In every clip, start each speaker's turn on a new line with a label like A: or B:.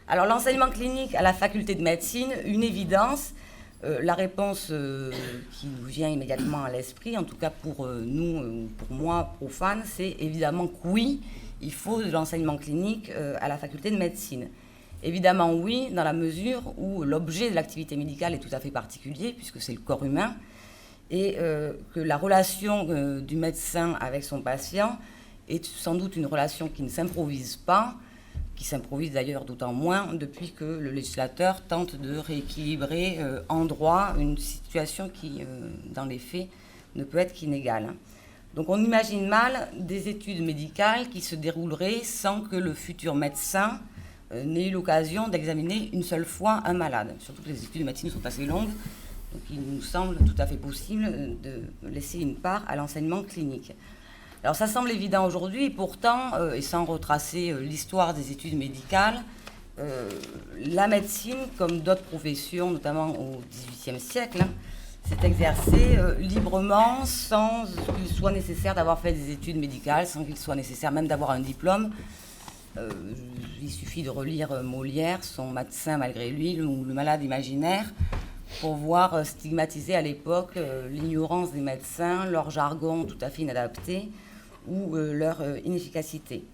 A: Alors, l'enseignement clinique à la faculté de médecine, une évidence. La réponse qui nous vient immédiatement à l'esprit, en tout cas pour nous, pour moi, profane, c'est évidemment que oui, il faut de l'enseignement clinique à la faculté de médecine. Évidemment oui, dans la mesure où l'objet de l'activité médicale est tout à fait particulier, puisque c'est le corps humain, et que la relation du médecin avec son patient est sans doute une relation qui ne s'improvise pas, qui s'improvise d'ailleurs d'autant moins depuis que le législateur tente de rééquilibrer en droit une situation qui, dans les faits, ne peut être qu'inégale. Donc on imagine mal des études médicales qui se dérouleraient sans que le futur médecin n'ait eu l'occasion d'examiner une seule fois un malade. Surtout que les études de médecine sont assez longues, donc il nous semble tout à fait possible de laisser une part à l'enseignement clinique. Alors ça semble évident aujourd'hui, et pourtant, et sans retracer l'histoire des études médicales, la médecine, comme d'autres professions, notamment au XVIIIe siècle, s'est exercée librement, sans qu'il soit nécessaire d'avoir fait des études médicales, sans qu'il soit nécessaire même d'avoir un diplôme. Il suffit de relire Molière, son médecin malgré lui, ou le malade imaginaire, pour voir stigmatiser à l'époque l'ignorance des médecins, leur jargon tout à fait inadapté, ou leur inefficacité.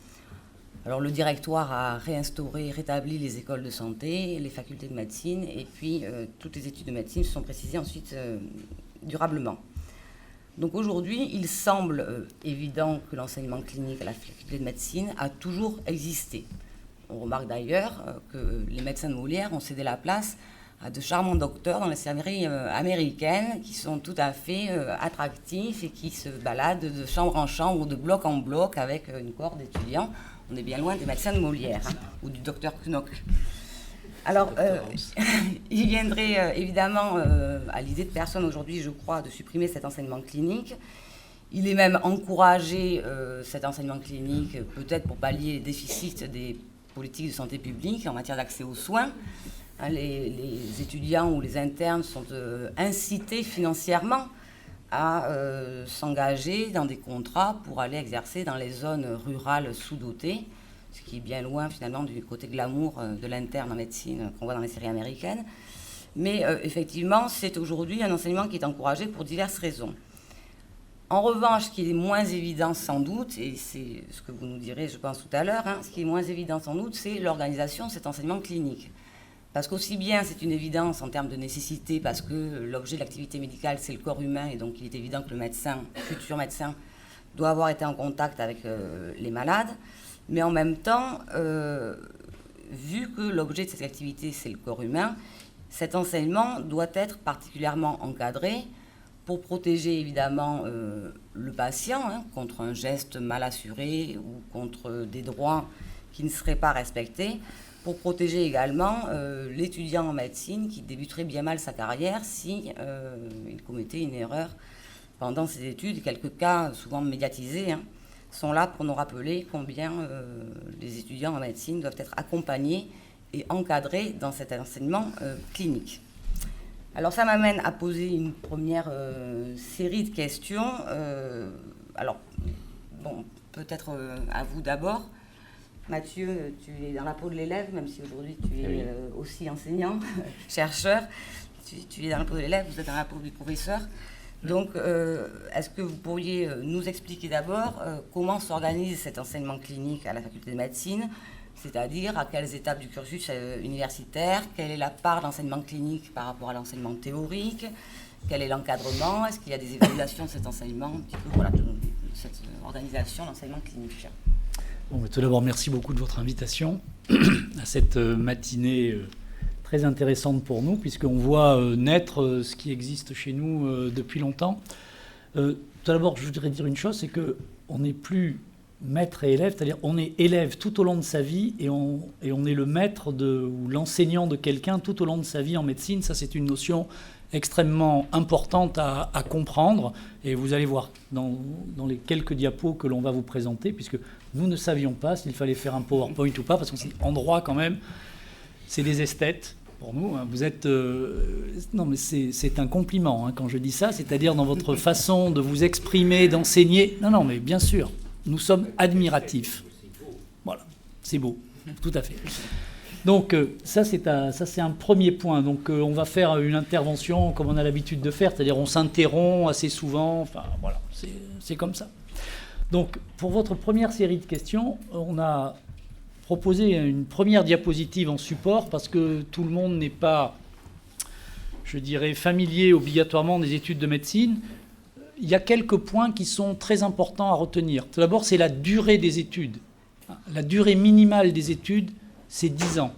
A: Alors le directoire a rétabli les écoles de santé, les facultés de médecine, et puis toutes les études de médecine se sont précisées ensuite durablement. Donc aujourd'hui, il semble évident que l'enseignement clinique à la faculté de médecine a toujours existé. On remarque d'ailleurs que les médecins de Molière ont cédé la place à de charmants docteurs dans les séries américaines qui sont tout à fait attractifs et qui se baladent de chambre en chambre ou de bloc en bloc avec une cohorte d'étudiants. On est bien loin des médecins de Molière ou du docteur Knock. Alors, il viendrait évidemment à l'idée de personne aujourd'hui, je crois, de supprimer cet enseignement clinique. Il est même encouragé, cet enseignement clinique, peut-être pour pallier les déficits des politiques de santé publique en matière d'accès aux soins. Les étudiants ou les internes sont incités financièrement à s'engager dans des contrats pour aller exercer dans les zones rurales sous-dotées, ce qui est bien loin finalement du côté glamour de l'interne en médecine qu'on voit dans les séries américaines. Mais effectivement, c'est aujourd'hui un enseignement qui est encouragé pour diverses raisons. En revanche, ce qui est moins évident sans doute, et c'est ce que vous nous direz je pense tout à l'heure, ce qui est moins évident sans doute, c'est l'organisation de cet enseignement clinique. Parce qu'aussi bien, c'est une évidence en termes de nécessité, parce que l'objet de l'activité médicale, c'est le corps humain, et donc il est évident que le médecin, futur médecin, doit avoir été en contact avec les malades. Mais en même temps, vu que l'objet de cette activité, c'est le corps humain, cet enseignement doit être particulièrement encadré pour protéger évidemment le patient contre un geste mal assuré ou contre des droits qui ne seraient pas respectés, pour protéger également l'étudiant en médecine qui débuterait bien mal sa carrière si il commettait une erreur pendant ses études. Quelques cas souvent médiatisés sont là pour nous rappeler combien les étudiants en médecine doivent être accompagnés et encadrés dans cet enseignement clinique. Alors ça m'amène à poser une première série de questions. Alors, bon, peut-être à vous d'abord. Mathieu, tu es dans la peau de l'élève, même si aujourd'hui tu es aussi enseignant, chercheur. Tu es dans la peau de l'élève, vous êtes dans la peau du professeur. Donc, est-ce que vous pourriez nous expliquer d'abord comment s'organise cet enseignement clinique à la faculté de médecine, c'est-à-dire à quelles étapes du cursus universitaire, quelle est la part d'enseignement clinique par rapport à l'enseignement théorique, quel est l'encadrement, est-ce qu'il y a des évaluations de cet enseignement, un petit peu, voilà, de cette organisation d'enseignement clinique.
B: Bon, tout d'abord, merci beaucoup de votre invitation à cette matinée très intéressante pour nous, puisqu'on voit naître ce qui existe chez nous depuis longtemps. Tout d'abord, je voudrais dire une chose, c'est qu'on n'est plus maître et élève, c'est-à-dire on est élève tout au long de sa vie et on est le maître ou l'enseignant de quelqu'un tout au long de sa vie en médecine. Ça, c'est une notion extrêmement importante à comprendre, et vous allez voir dans les quelques diapos que l'on va vous présenter, puisque nous ne savions pas s'il fallait faire un PowerPoint ou pas, parce qu'en droit quand même, c'est des esthètes pour nous. Vous êtes... non mais c'est un compliment quand je dis ça, c'est-à-dire dans votre façon de vous exprimer, d'enseigner. Non mais bien sûr, nous sommes admiratifs. Voilà, c'est beau, tout à fait. Donc ça c'est un premier point. Donc on va faire une intervention comme on a l'habitude de faire, c'est-à-dire on s'interrompt assez souvent, enfin voilà, c'est comme ça. Donc pour votre première série de questions, on a proposé une première diapositive en support parce que tout le monde n'est pas, je dirais, familier obligatoirement des études de médecine. Il y a quelques points qui sont très importants à retenir. Tout d'abord, c'est la durée des études. La durée minimale des études, c'est 10 ans.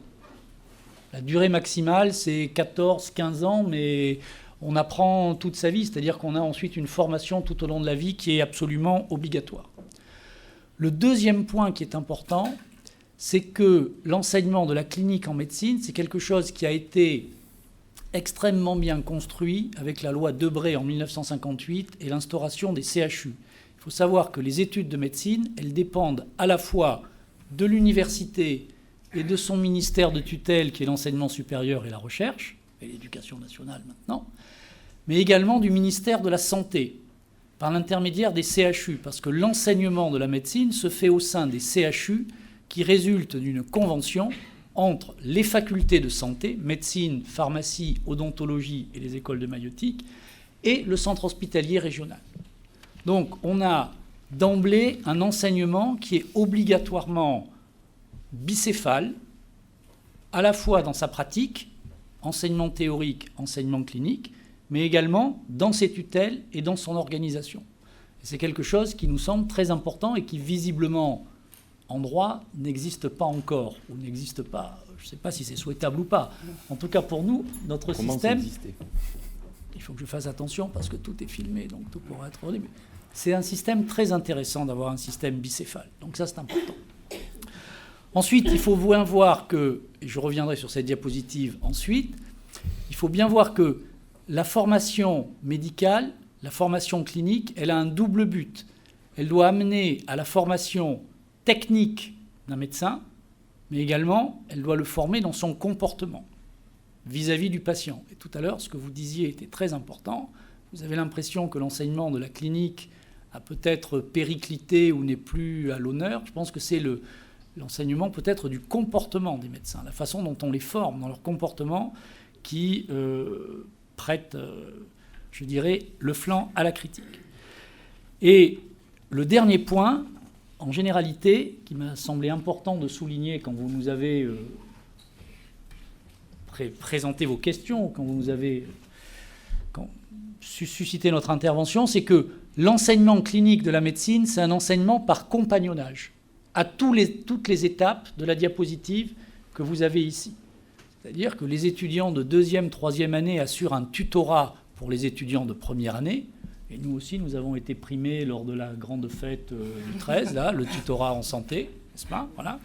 B: La durée maximale, c'est 14, 15 ans, mais on apprend toute sa vie, c'est-à-dire qu'on a ensuite une formation tout au long de la vie qui est absolument obligatoire. Le deuxième point qui est important, c'est que l'enseignement de la clinique en médecine, c'est quelque chose qui a été extrêmement bien construit avec la loi Debré en 1958 et l'instauration des CHU. Il faut savoir que les études de médecine, elles dépendent à la fois de l'université et de son ministère de tutelle qui est l'enseignement supérieur et la recherche, et l'éducation nationale maintenant, mais également du ministère de la Santé, par l'intermédiaire des CHU, parce que l'enseignement de la médecine se fait au sein des CHU qui résultent d'une convention entre les facultés de santé, médecine, pharmacie, odontologie et les écoles de maïeutique, et le centre hospitalier régional. Donc on a d'emblée un enseignement qui est obligatoirement bicéphale, à la fois dans sa pratique, enseignement théorique, enseignement clinique, mais également dans ses tutelles et dans son organisation. Et c'est quelque chose qui nous semble très important et qui visiblement en droit n'existe pas encore, ou n'existe pas, je ne sais pas si c'est souhaitable ou pas. En tout cas pour nous, notre système, il faut que je fasse attention parce que tout est filmé, donc tout pourra être redit. C'est un système très intéressant d'avoir un système bicéphale, donc ça c'est important. Ensuite, il faut bien voir que, et je reviendrai sur cette diapositive ensuite, il faut bien voir que la formation médicale, la formation clinique, elle a un double but. Elle doit amener à la formation technique d'un médecin, mais également, elle doit le former dans son comportement vis-à-vis du patient. Et tout à l'heure, ce que vous disiez était très important. Vous avez l'impression que l'enseignement de la clinique a peut-être périclité ou n'est plus à l'honneur. Je pense que c'est l'enseignement peut-être du comportement des médecins, la façon dont on les forme dans leur comportement qui prête, je dirais, le flanc à la critique. Et le dernier point, en généralité, qui m'a semblé important de souligner quand vous nous avez présenté vos questions, quand vous nous avez suscité notre intervention, c'est que l'enseignement clinique de la médecine, c'est un enseignement par compagnonnage, à toutes les étapes de la diapositive que vous avez ici. C'est-à-dire que les étudiants de 2e, 3e année assurent un tutorat pour les étudiants de première année. Et nous aussi, nous avons été primés lors de la grande fête du 13, là, le tutorat en santé, n'est-ce pas ? Voilà.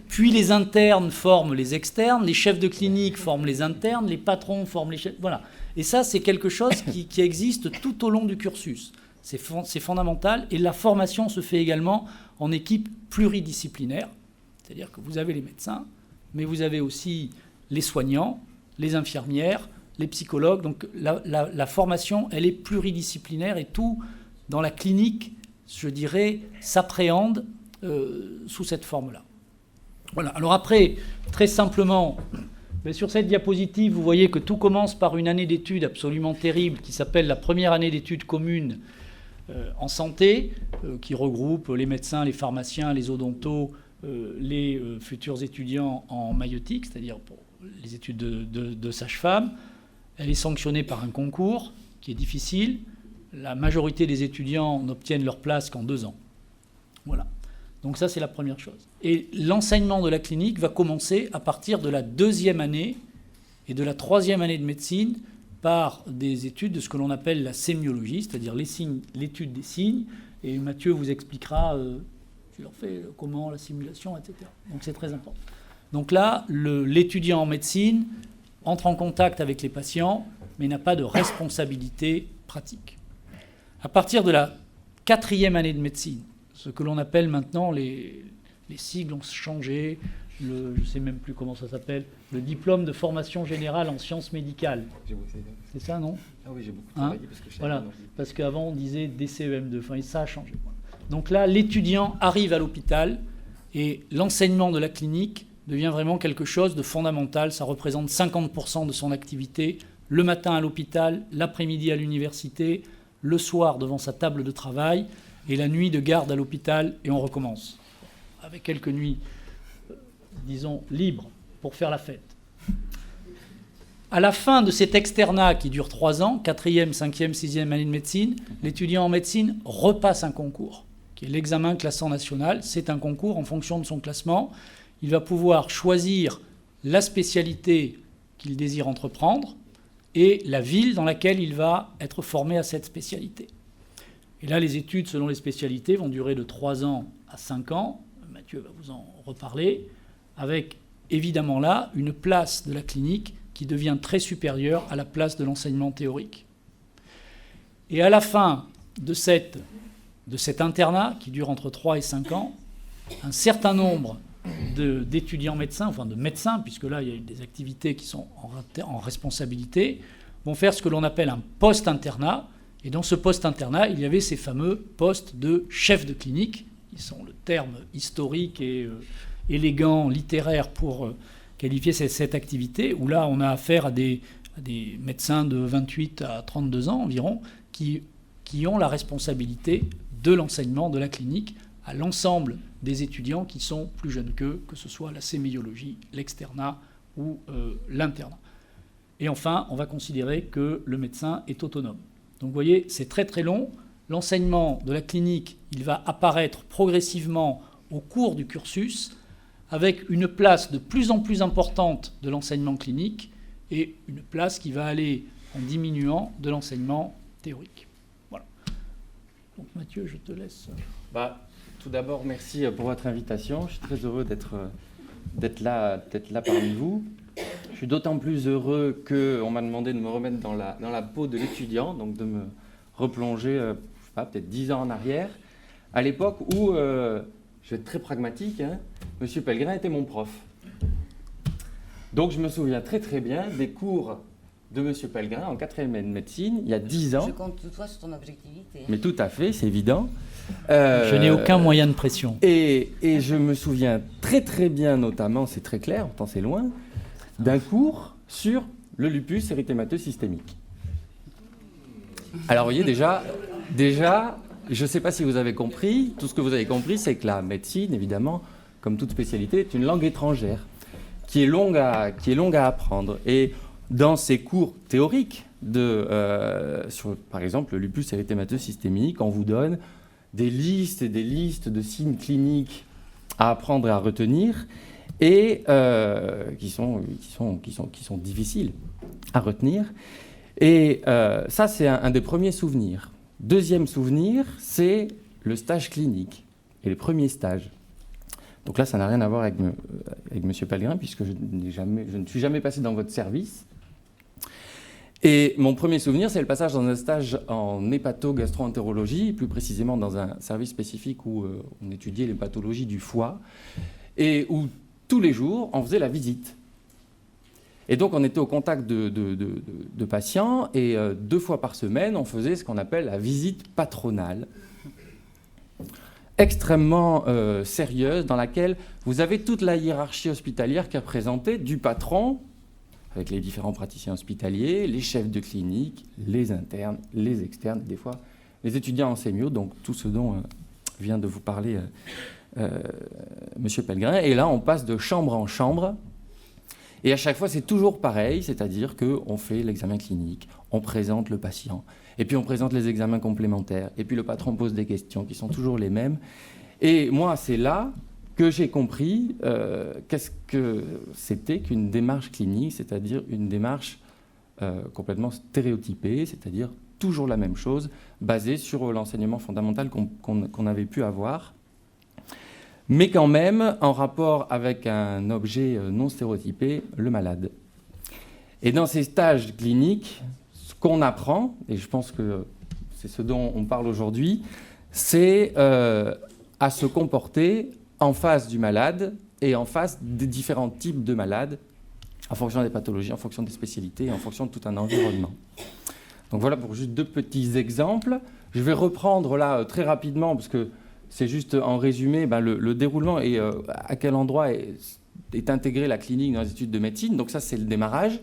B: Puis les internes forment les externes, les chefs de clinique forment les internes, les patrons forment les chefs... Voilà. Et ça, c'est quelque chose qui existe tout au long du cursus. C'est fondamental. Et la formation se fait également en équipe pluridisciplinaire. C'est-à-dire que vous avez les médecins, mais vous avez aussi les soignants, les infirmières, les psychologues. Donc la formation, elle est pluridisciplinaire et tout, dans la clinique, je dirais, s'appréhende sous cette forme-là. Voilà. Alors après, très simplement, sur cette diapositive, vous voyez que tout commence par une année d'études absolument terrible qui s'appelle la première année d'études communes en santé, qui regroupe les médecins, les pharmaciens, les odontos, les futurs étudiants en maïeutique, c'est-à-dire pour les études de sage-femme. Elle est sanctionnée par un concours qui est difficile. La majorité des étudiants n'obtiennent leur place qu'en 2 ans. Voilà. Donc ça, c'est la première chose. Et l'enseignement de la clinique va commencer à partir de la 2e année et de la 3e année de médecine par des études de ce que l'on appelle la sémiologie, c'est-à-dire l'étude des signes. Et Mathieu vous expliquera, je leur fais comment, la simulation, etc. Donc c'est très important. Donc là, l'étudiant en médecine entre en contact avec les patients, mais n'a pas de responsabilité pratique. À partir de la 4e année de médecine, ce que l'on appelle maintenant, les sigles ont changé, je ne sais même plus comment ça s'appelle, le diplôme de formation générale en sciences médicales. C'est ça, non ?
C: Ah oui, j'ai beaucoup travaillé parce que je
B: voilà, parce qu'avant on disait DCEM2, enfin, et ça a changé. Donc là, l'étudiant arrive à l'hôpital et l'enseignement de la clinique devient vraiment quelque chose de fondamental. Ça représente 50% de son activité, le matin à l'hôpital, l'après-midi à l'université, le soir devant sa table de travail, et la nuit de garde à l'hôpital, et on recommence. Avec quelques nuits, disons, libres pour faire la fête. À la fin de cet externat qui dure 3 ans, 4e, 5e, 6e année de médecine, l'étudiant en médecine repasse un concours, qui est l'examen classant national. C'est un concours en fonction de son classement. Il va pouvoir choisir la spécialité qu'il désire entreprendre et la ville dans laquelle il va être formé à cette spécialité. Et là, les études, selon les spécialités, vont durer de 3 ans à 5 ans. Mathieu va vous en reparler, avec évidemment là une place de la clinique qui devient très supérieure à la place de l'enseignement théorique. Et à la fin de cet internat, qui dure entre 3 et 5 ans, un certain nombre d'étudiants médecins, enfin de médecins, puisque là il y a des activités qui sont en responsabilité, vont faire ce que l'on appelle un post-internat. Et dans ce post-internat, il y avait ces fameux postes de chef de clinique, qui sont le terme historique et élégant, littéraire pour qualifier cette activité, où là on a affaire à des médecins de 28 à 32 ans environ, qui ont la responsabilité de l'enseignement de la clinique à l'ensemble des étudiants qui sont plus jeunes qu'eux, que ce soit la sémiologie, l'externat ou l'internat. Et enfin, on va considérer que le médecin est autonome. Donc vous voyez, c'est très très long. L'enseignement de la clinique, il va apparaître progressivement au cours du cursus, avec une place de plus en plus importante de l'enseignement clinique et une place qui va aller en diminuant de l'enseignement théorique. Voilà. Donc Mathieu, je te laisse.
C: Tout d'abord, merci pour votre invitation. Je suis très heureux d'être là parmi vous. Je suis d'autant plus heureux qu'on m'a demandé de me remettre dans la peau de l'étudiant, donc de me replonger, je sais pas, peut-être 10 ans en arrière, à l'époque où, je vais être très pragmatique, Monsieur Pellegrin était mon prof. Donc je me souviens très très bien des cours de Monsieur Pellegrin en 4e année de médecine, il y a 10 ans.
A: Je compte toutefois sur ton objectivité.
C: Mais tout à fait, c'est évident.
B: Je n'ai aucun moyen de pression.
C: Et je me souviens très très bien, notamment, c'est très clair, pourtant c'est loin, d'un cours sur le lupus érythémateux systémique. Alors vous voyez, déjà, je ne sais pas si vous avez compris, tout ce que vous avez compris, c'est que la médecine, évidemment, comme toute spécialité, est une langue étrangère, qui est longue à apprendre. Et dans ces cours théoriques, sur par exemple le lupus érythémateux systémique, on vous donne des listes et des listes de signes cliniques à apprendre et à retenir, et qui sont difficiles à retenir. Et ça, c'est un des premiers souvenirs. Deuxième souvenir, c'est le stage clinique et les premiers stages. Donc là, ça n'a rien à voir avec M. Pellegrin, puisque je ne suis jamais passé dans votre service. Et mon premier souvenir, c'est le passage dans un stage en hépato-gastro-entérologie, plus précisément dans un service spécifique où on étudiait les pathologies du foie, et où tous les jours, on faisait la visite. Et donc, on était au contact de patients, et 2 fois par semaine, on faisait ce qu'on appelle la visite patronale, extrêmement sérieuse, dans laquelle vous avez toute la hiérarchie hospitalière qui est présentée, du patron, avec les différents praticiens hospitaliers, les chefs de clinique, les internes, les externes, des fois les étudiants en sémio, donc tout ce dont vient de vous parler Monsieur Pellegrin. Et là, on passe de chambre en chambre, et à chaque fois, c'est toujours pareil, c'est-à-dire qu'on fait l'examen clinique, on présente le patient, et puis on présente les examens complémentaires, et puis le patron pose des questions qui sont toujours les mêmes. Et moi, c'est là que j'ai compris qu'est-ce que c'était qu'une démarche clinique, c'est-à-dire une démarche complètement stéréotypée, c'est-à-dire toujours la même chose, basée sur l'enseignement fondamental qu'on avait pu avoir, mais quand même en rapport avec un objet non stéréotypé, le malade. Et dans ces stages cliniques, ce qu'on apprend, et je pense que c'est ce dont on parle aujourd'hui, c'est à se comporter en face du malade et en face des différents types de malades, en fonction des pathologies, en fonction des spécialités et en fonction de tout un environnement. Donc voilà pour juste 2 petits exemples. Je vais reprendre là très rapidement, parce que c'est juste en résumé le déroulement et à quel endroit est intégrée la clinique dans les études de médecine. Donc ça, c'est le démarrage.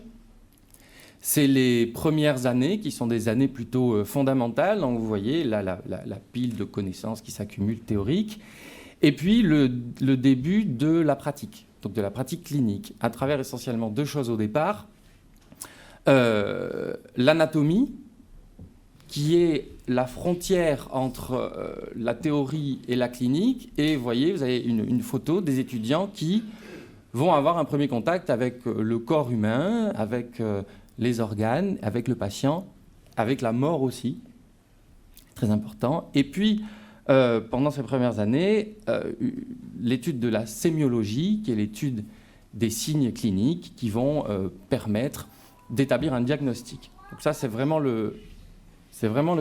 C: C'est les premières années qui sont des années plutôt fondamentales. Donc vous voyez là la pile de connaissances qui s'accumule théorique. Et puis le début de la pratique, donc de la pratique clinique, à travers essentiellement 2 choses au départ. L'anatomie, qui est la frontière entre la théorie et la clinique. Et vous voyez, vous avez une photo des étudiants qui vont avoir un premier contact avec le corps humain, avec les organes, avec le patient, avec la mort aussi, très important. Et puis, pendant ces premières années, l'étude de la sémiologie, qui est l'étude des signes cliniques qui vont permettre d'établir un diagnostic. Donc ça, c'est vraiment le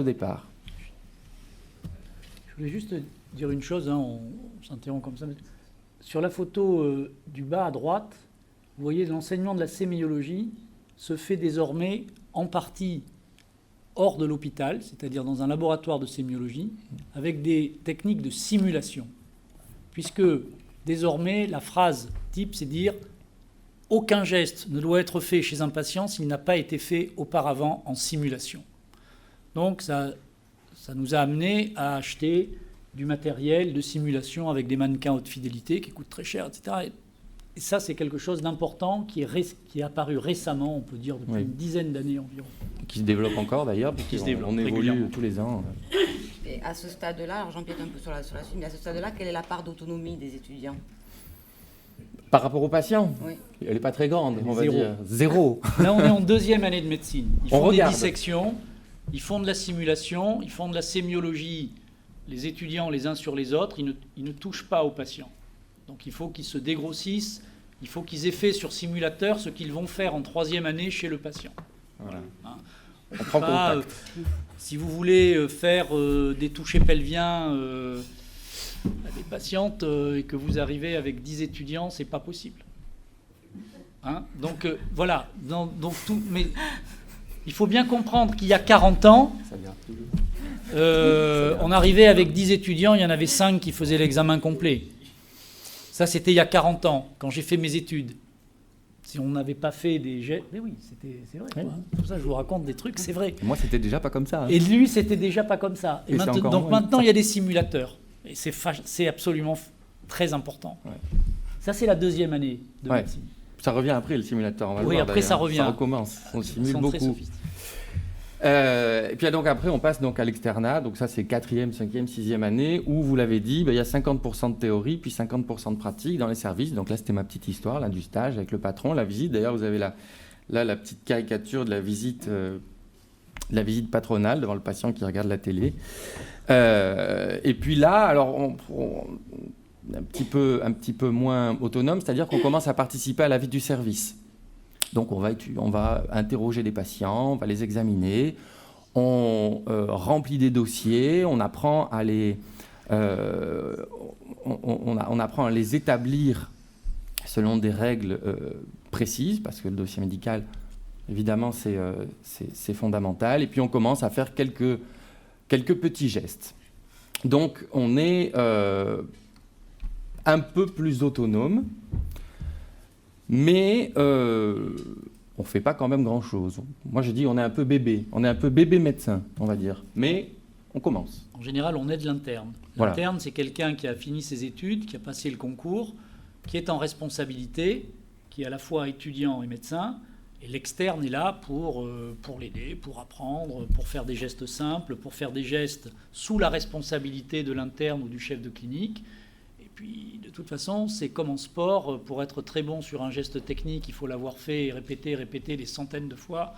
C: départ.
B: Je voulais juste dire une chose, hein, on s'interrompt comme ça. Sur la photo du bas à droite, vous voyez l'enseignement de la sémiologie se fait désormais en partie hors de l'hôpital, c'est-à-dire dans un laboratoire de sémiologie, avec des techniques de simulation. Puisque désormais, la phrase type, c'est dire « Aucun geste ne doit être fait chez un patient s'il n'a pas été fait auparavant en simulation ». Donc ça nous a amené à acheter du matériel de simulation avec des mannequins haute fidélité qui coûtent très cher, etc. Et ça, c'est quelque chose d'important qui est apparu récemment, on peut dire depuis une dizaine d'années environ.
C: Qui se développe encore d'ailleurs, parce qu'on évolue tous les ans.
A: Et à ce stade-là, alors j'empiète un peu sur la suite, mais à ce stade-là, quelle est la part d'autonomie des étudiants?
C: Par rapport aux patients,
A: oui.
C: Elle n'est pas très grande, on va dire. Zéro.
B: Là, on est en 2e année de médecine. Ils font des dissections, ils font de la simulation, ils font de la sémiologie, les étudiants les uns sur les autres, ils ne touchent pas aux patients. Donc il faut qu'ils se dégrossissent, il faut qu'ils aient fait sur simulateur ce qu'ils vont faire en 3e année chez le patient.
C: Voilà.
B: Hein.
C: On prend contact.
B: Si vous voulez faire des touchés pelviens à des patientes et que vous arrivez avec 10 étudiants, c'est pas possible. Hein, donc voilà. Donc tout, mais il faut bien comprendre qu'il y a 40 ans, on arrivait avec 10 étudiants, il y en avait 5 qui faisaient l'examen complet. Ça, c'était il y a 40 ans, quand j'ai fait mes études. Si on n'avait pas fait des jets... Mais oui, c'est vrai.
C: Oui.
B: Pour ça, je vous raconte des trucs, c'est vrai.
C: Moi, c'était déjà pas comme ça. Hein.
B: Et lui, c'était déjà pas comme ça. Et donc maintenant, il y a des simulateurs. Et c'est absolument très important. Ouais. Ça, c'est la 2e année de médecine.
C: Ça revient après, le simulateur. On va
B: oui,
C: le voir,
B: après, ça revient.
C: Ça recommence. On simule beaucoup. Et puis donc après, on passe donc à l'externat. Donc ça, c'est 4e, 5e, 6e année, où, vous l'avez dit, il y a 50% de théorie, puis 50% de pratique dans les services. Donc là, c'était ma petite histoire, là, du stage avec le patron, la visite. D'ailleurs, vous avez là la petite caricature de la visite patronale devant le patient qui regarde la télé. Et puis là, alors, on un petit peu moins autonome, c'est-à-dire qu'on commence à participer à la vie du service. Donc on va interroger des patients, on va les examiner, on remplit des dossiers, on apprend à les établir selon des règles précises, parce que le dossier médical, évidemment, c'est fondamental. Et puis on commence à faire quelques petits gestes. Donc on est un peu plus autonome. Mais on ne fait pas quand même grand-chose. Moi, je dis on est un peu bébé. On est un peu bébé médecin, on va dire. Mais on commence.
B: En général, on aide l'interne. L'interne, c'est quelqu'un qui a fini ses études, qui a passé le concours, qui est en responsabilité, qui est à la fois étudiant et médecin. Et l'externe est là pour l'aider, pour apprendre, pour faire des gestes simples, pour faire des gestes sous la responsabilité de l'interne ou du chef de clinique. Puis, de toute façon, c'est comme en sport. Pour être très bon sur un geste technique, il faut l'avoir fait et répéter des centaines de fois.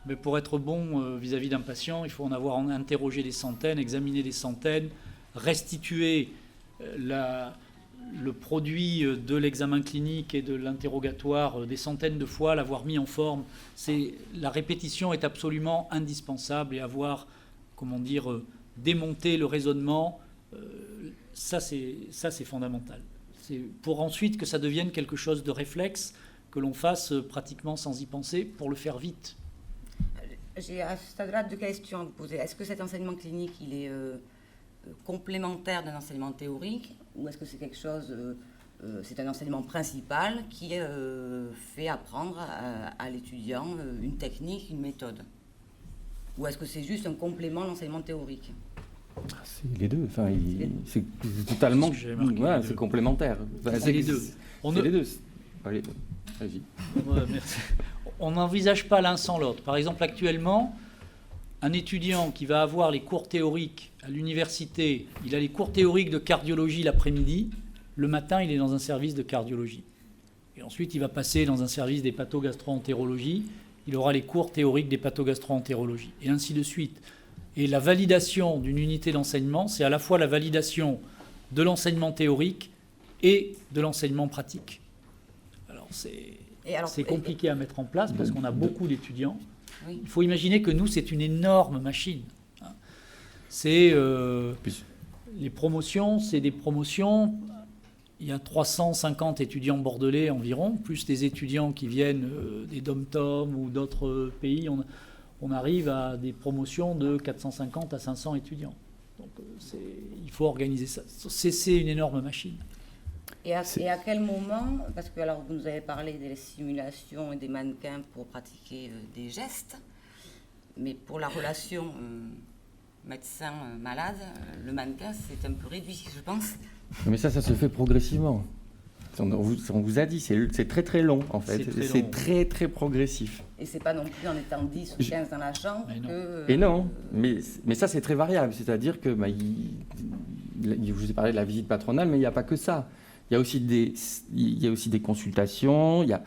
B: Mais pour être bon vis-à-vis d'un patient, il faut en avoir interrogé des centaines, examiné des centaines, restituer le produit de l'examen clinique et de l'interrogatoire des centaines de fois, l'avoir mis en forme. La répétition est absolument indispensable et avoir, démonté le raisonnement. Ça, c'est fondamental. C'est pour ensuite que ça devienne quelque chose de réflexe, que l'on fasse pratiquement sans y penser, pour le faire vite.
A: J'ai à ce stade-là 2 questions à vous poser. Est-ce que cet enseignement clinique, il est complémentaire d'un enseignement théorique, ou est-ce que c'est quelque chose c'est un enseignement principal qui fait apprendre à l'étudiant une technique, une méthode? Ou est-ce que c'est juste un complément de l'enseignement théorique?
C: C'est les deux. Enfin, c'est totalement. Ouais, c'est complémentaire. Enfin,
B: c'est les deux.
C: C'est les deux. Allez, vas-y.
B: Merci. On n'envisage pas l'un sans l'autre. Par exemple, actuellement, un étudiant qui va avoir les cours théoriques à l'université, il a les cours théoriques de cardiologie l'après-midi. Le matin, il est dans un service de cardiologie. Et ensuite, il va passer dans un service d'hépato-gastro-entérologie. Il aura les cours théoriques d'hépato-gastro-entérologie. Et ainsi de suite. Et la validation d'une unité d'enseignement, c'est à la fois la validation de l'enseignement théorique et de l'enseignement pratique. Alors, c'est compliqué à mettre en place parce qu'on a beaucoup d'étudiants. Oui. Il faut imaginer que nous, c'est une énorme machine. C'est les promotions, c'est des promotions. Il y a 350 étudiants bordelais environ, plus des étudiants qui viennent des DOM-TOM ou d'autres pays. On arrive à des promotions de 450 à 500 étudiants. Donc il faut organiser ça. C'est une énorme machine.
A: Et à quel moment, parce que alors vous nous avez parlé des simulations et des mannequins pour pratiquer des gestes, mais pour la relation médecin-malade, le mannequin c'est un peu réduit, je pense.
C: Mais ça se fait progressivement. On vous a dit, c'est très très long en fait. C'est très très progressif.
A: Et c'est pas non plus en étant 10 ou 15 dans la chambre que...
C: Et non, mais ça c'est très variable. C'est-à-dire que, je vous ai parlé de la visite patronale, mais il n'y a pas que ça. Il y a aussi des consultations, il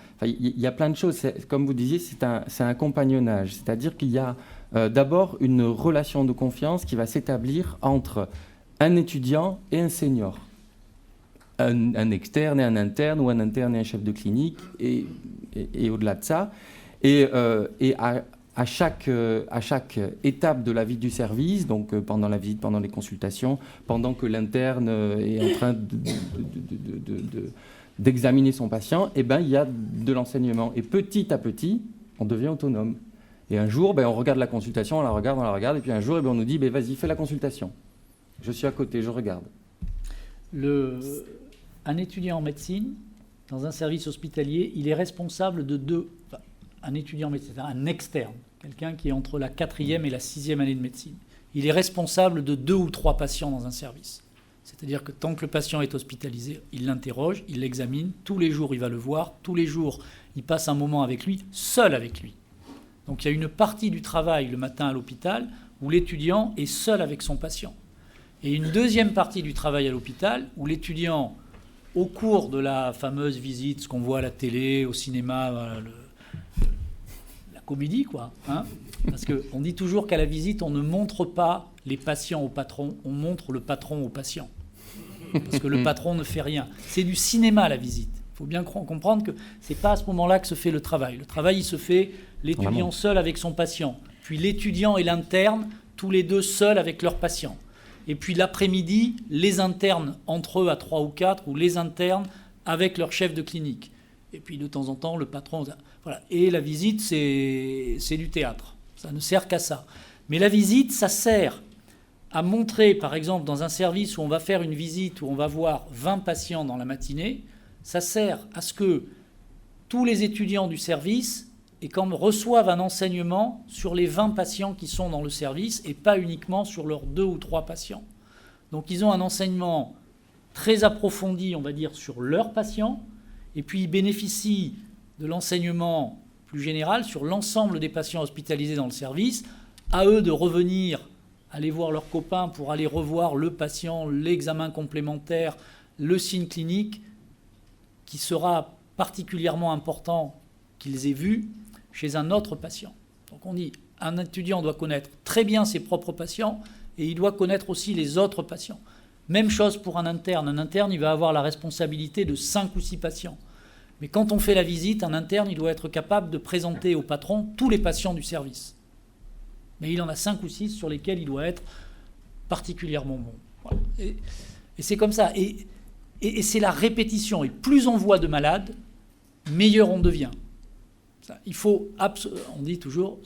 C: y a plein de choses. Comme vous disiez, c'est un compagnonnage. C'est-à-dire qu'il y a d'abord une relation de confiance qui va s'établir entre un étudiant et un senior. Un externe et un interne, ou un interne et un chef de clinique, et au-delà de ça. Et à chaque étape de la vie du service, donc pendant la visite, pendant les consultations, pendant que l'interne est en train d'examiner son patient, il y a de l'enseignement. Et petit à petit, on devient autonome. Et un jour, on regarde la consultation, on la regarde, et puis un jour, on nous dit, vas-y, fais la consultation. Je suis à côté, je regarde.
B: Un étudiant en médecine, dans un service hospitalier, il est responsable de un étudiant en médecine, un externe, quelqu'un qui est entre la 4e et la 6e année de médecine. Il est responsable de 2 ou 3 patients dans un service. C'est-à-dire que tant que le patient est hospitalisé, il l'interroge, il l'examine, tous les jours il va le voir, tous les jours il passe un moment avec lui, seul avec lui. Donc il y a une partie du travail le matin à l'hôpital où l'étudiant est seul avec son patient. Et une deuxième partie du travail à l'hôpital où l'étudiant, au cours de la fameuse visite, ce qu'on voit à la télé, au cinéma, la comédie, quoi. Parce qu'on dit toujours qu'à la visite, on ne montre pas les patients au patron, on montre le patron au patient. Parce que le patron ne fait rien. C'est du cinéma, la visite. Il faut bien comprendre que ce n'est pas à ce moment-là que se fait le travail. Le travail, il se fait l'étudiant seul avec son patient. Puis l'étudiant et l'interne, tous les deux seuls avec leur patient. Et puis l'après-midi, les internes entre eux à 3 ou 4, ou les internes avec leur chef de clinique. Et puis de temps en temps, le patron... Voilà. Et la visite, c'est du théâtre. Ça ne sert qu'à ça. Mais la visite, ça sert à montrer, par exemple, dans un service où on va faire une visite, où on va voir 20 patients dans la matinée, ça sert à ce que tous les étudiants du service reçoivent un enseignement sur les 20 patients qui sont dans le service et pas uniquement sur leurs 2 ou 3 patients. Donc ils ont un enseignement très approfondi, on va dire, sur leurs patients, et puis ils bénéficient de l'enseignement plus général sur l'ensemble des patients hospitalisés dans le service, à eux de revenir, aller voir leurs copains pour aller revoir le patient, l'examen complémentaire, le signe clinique, qui sera particulièrement important qu'ils aient vu chez un autre patient. Donc on dit, un étudiant doit connaître très bien ses propres patients et il doit connaître aussi les autres patients. Même chose pour un interne. Un interne, il va avoir la responsabilité de 5 ou 6 patients. Mais quand on fait la visite, un interne, il doit être capable de présenter au patron tous les patients du service. Mais il en a 5 ou 6 sur lesquels il doit être particulièrement bon. Voilà. Et c'est comme ça. Et c'est la répétition. Et plus on voit de malades, meilleur on devient. Il faut, on dit toujours,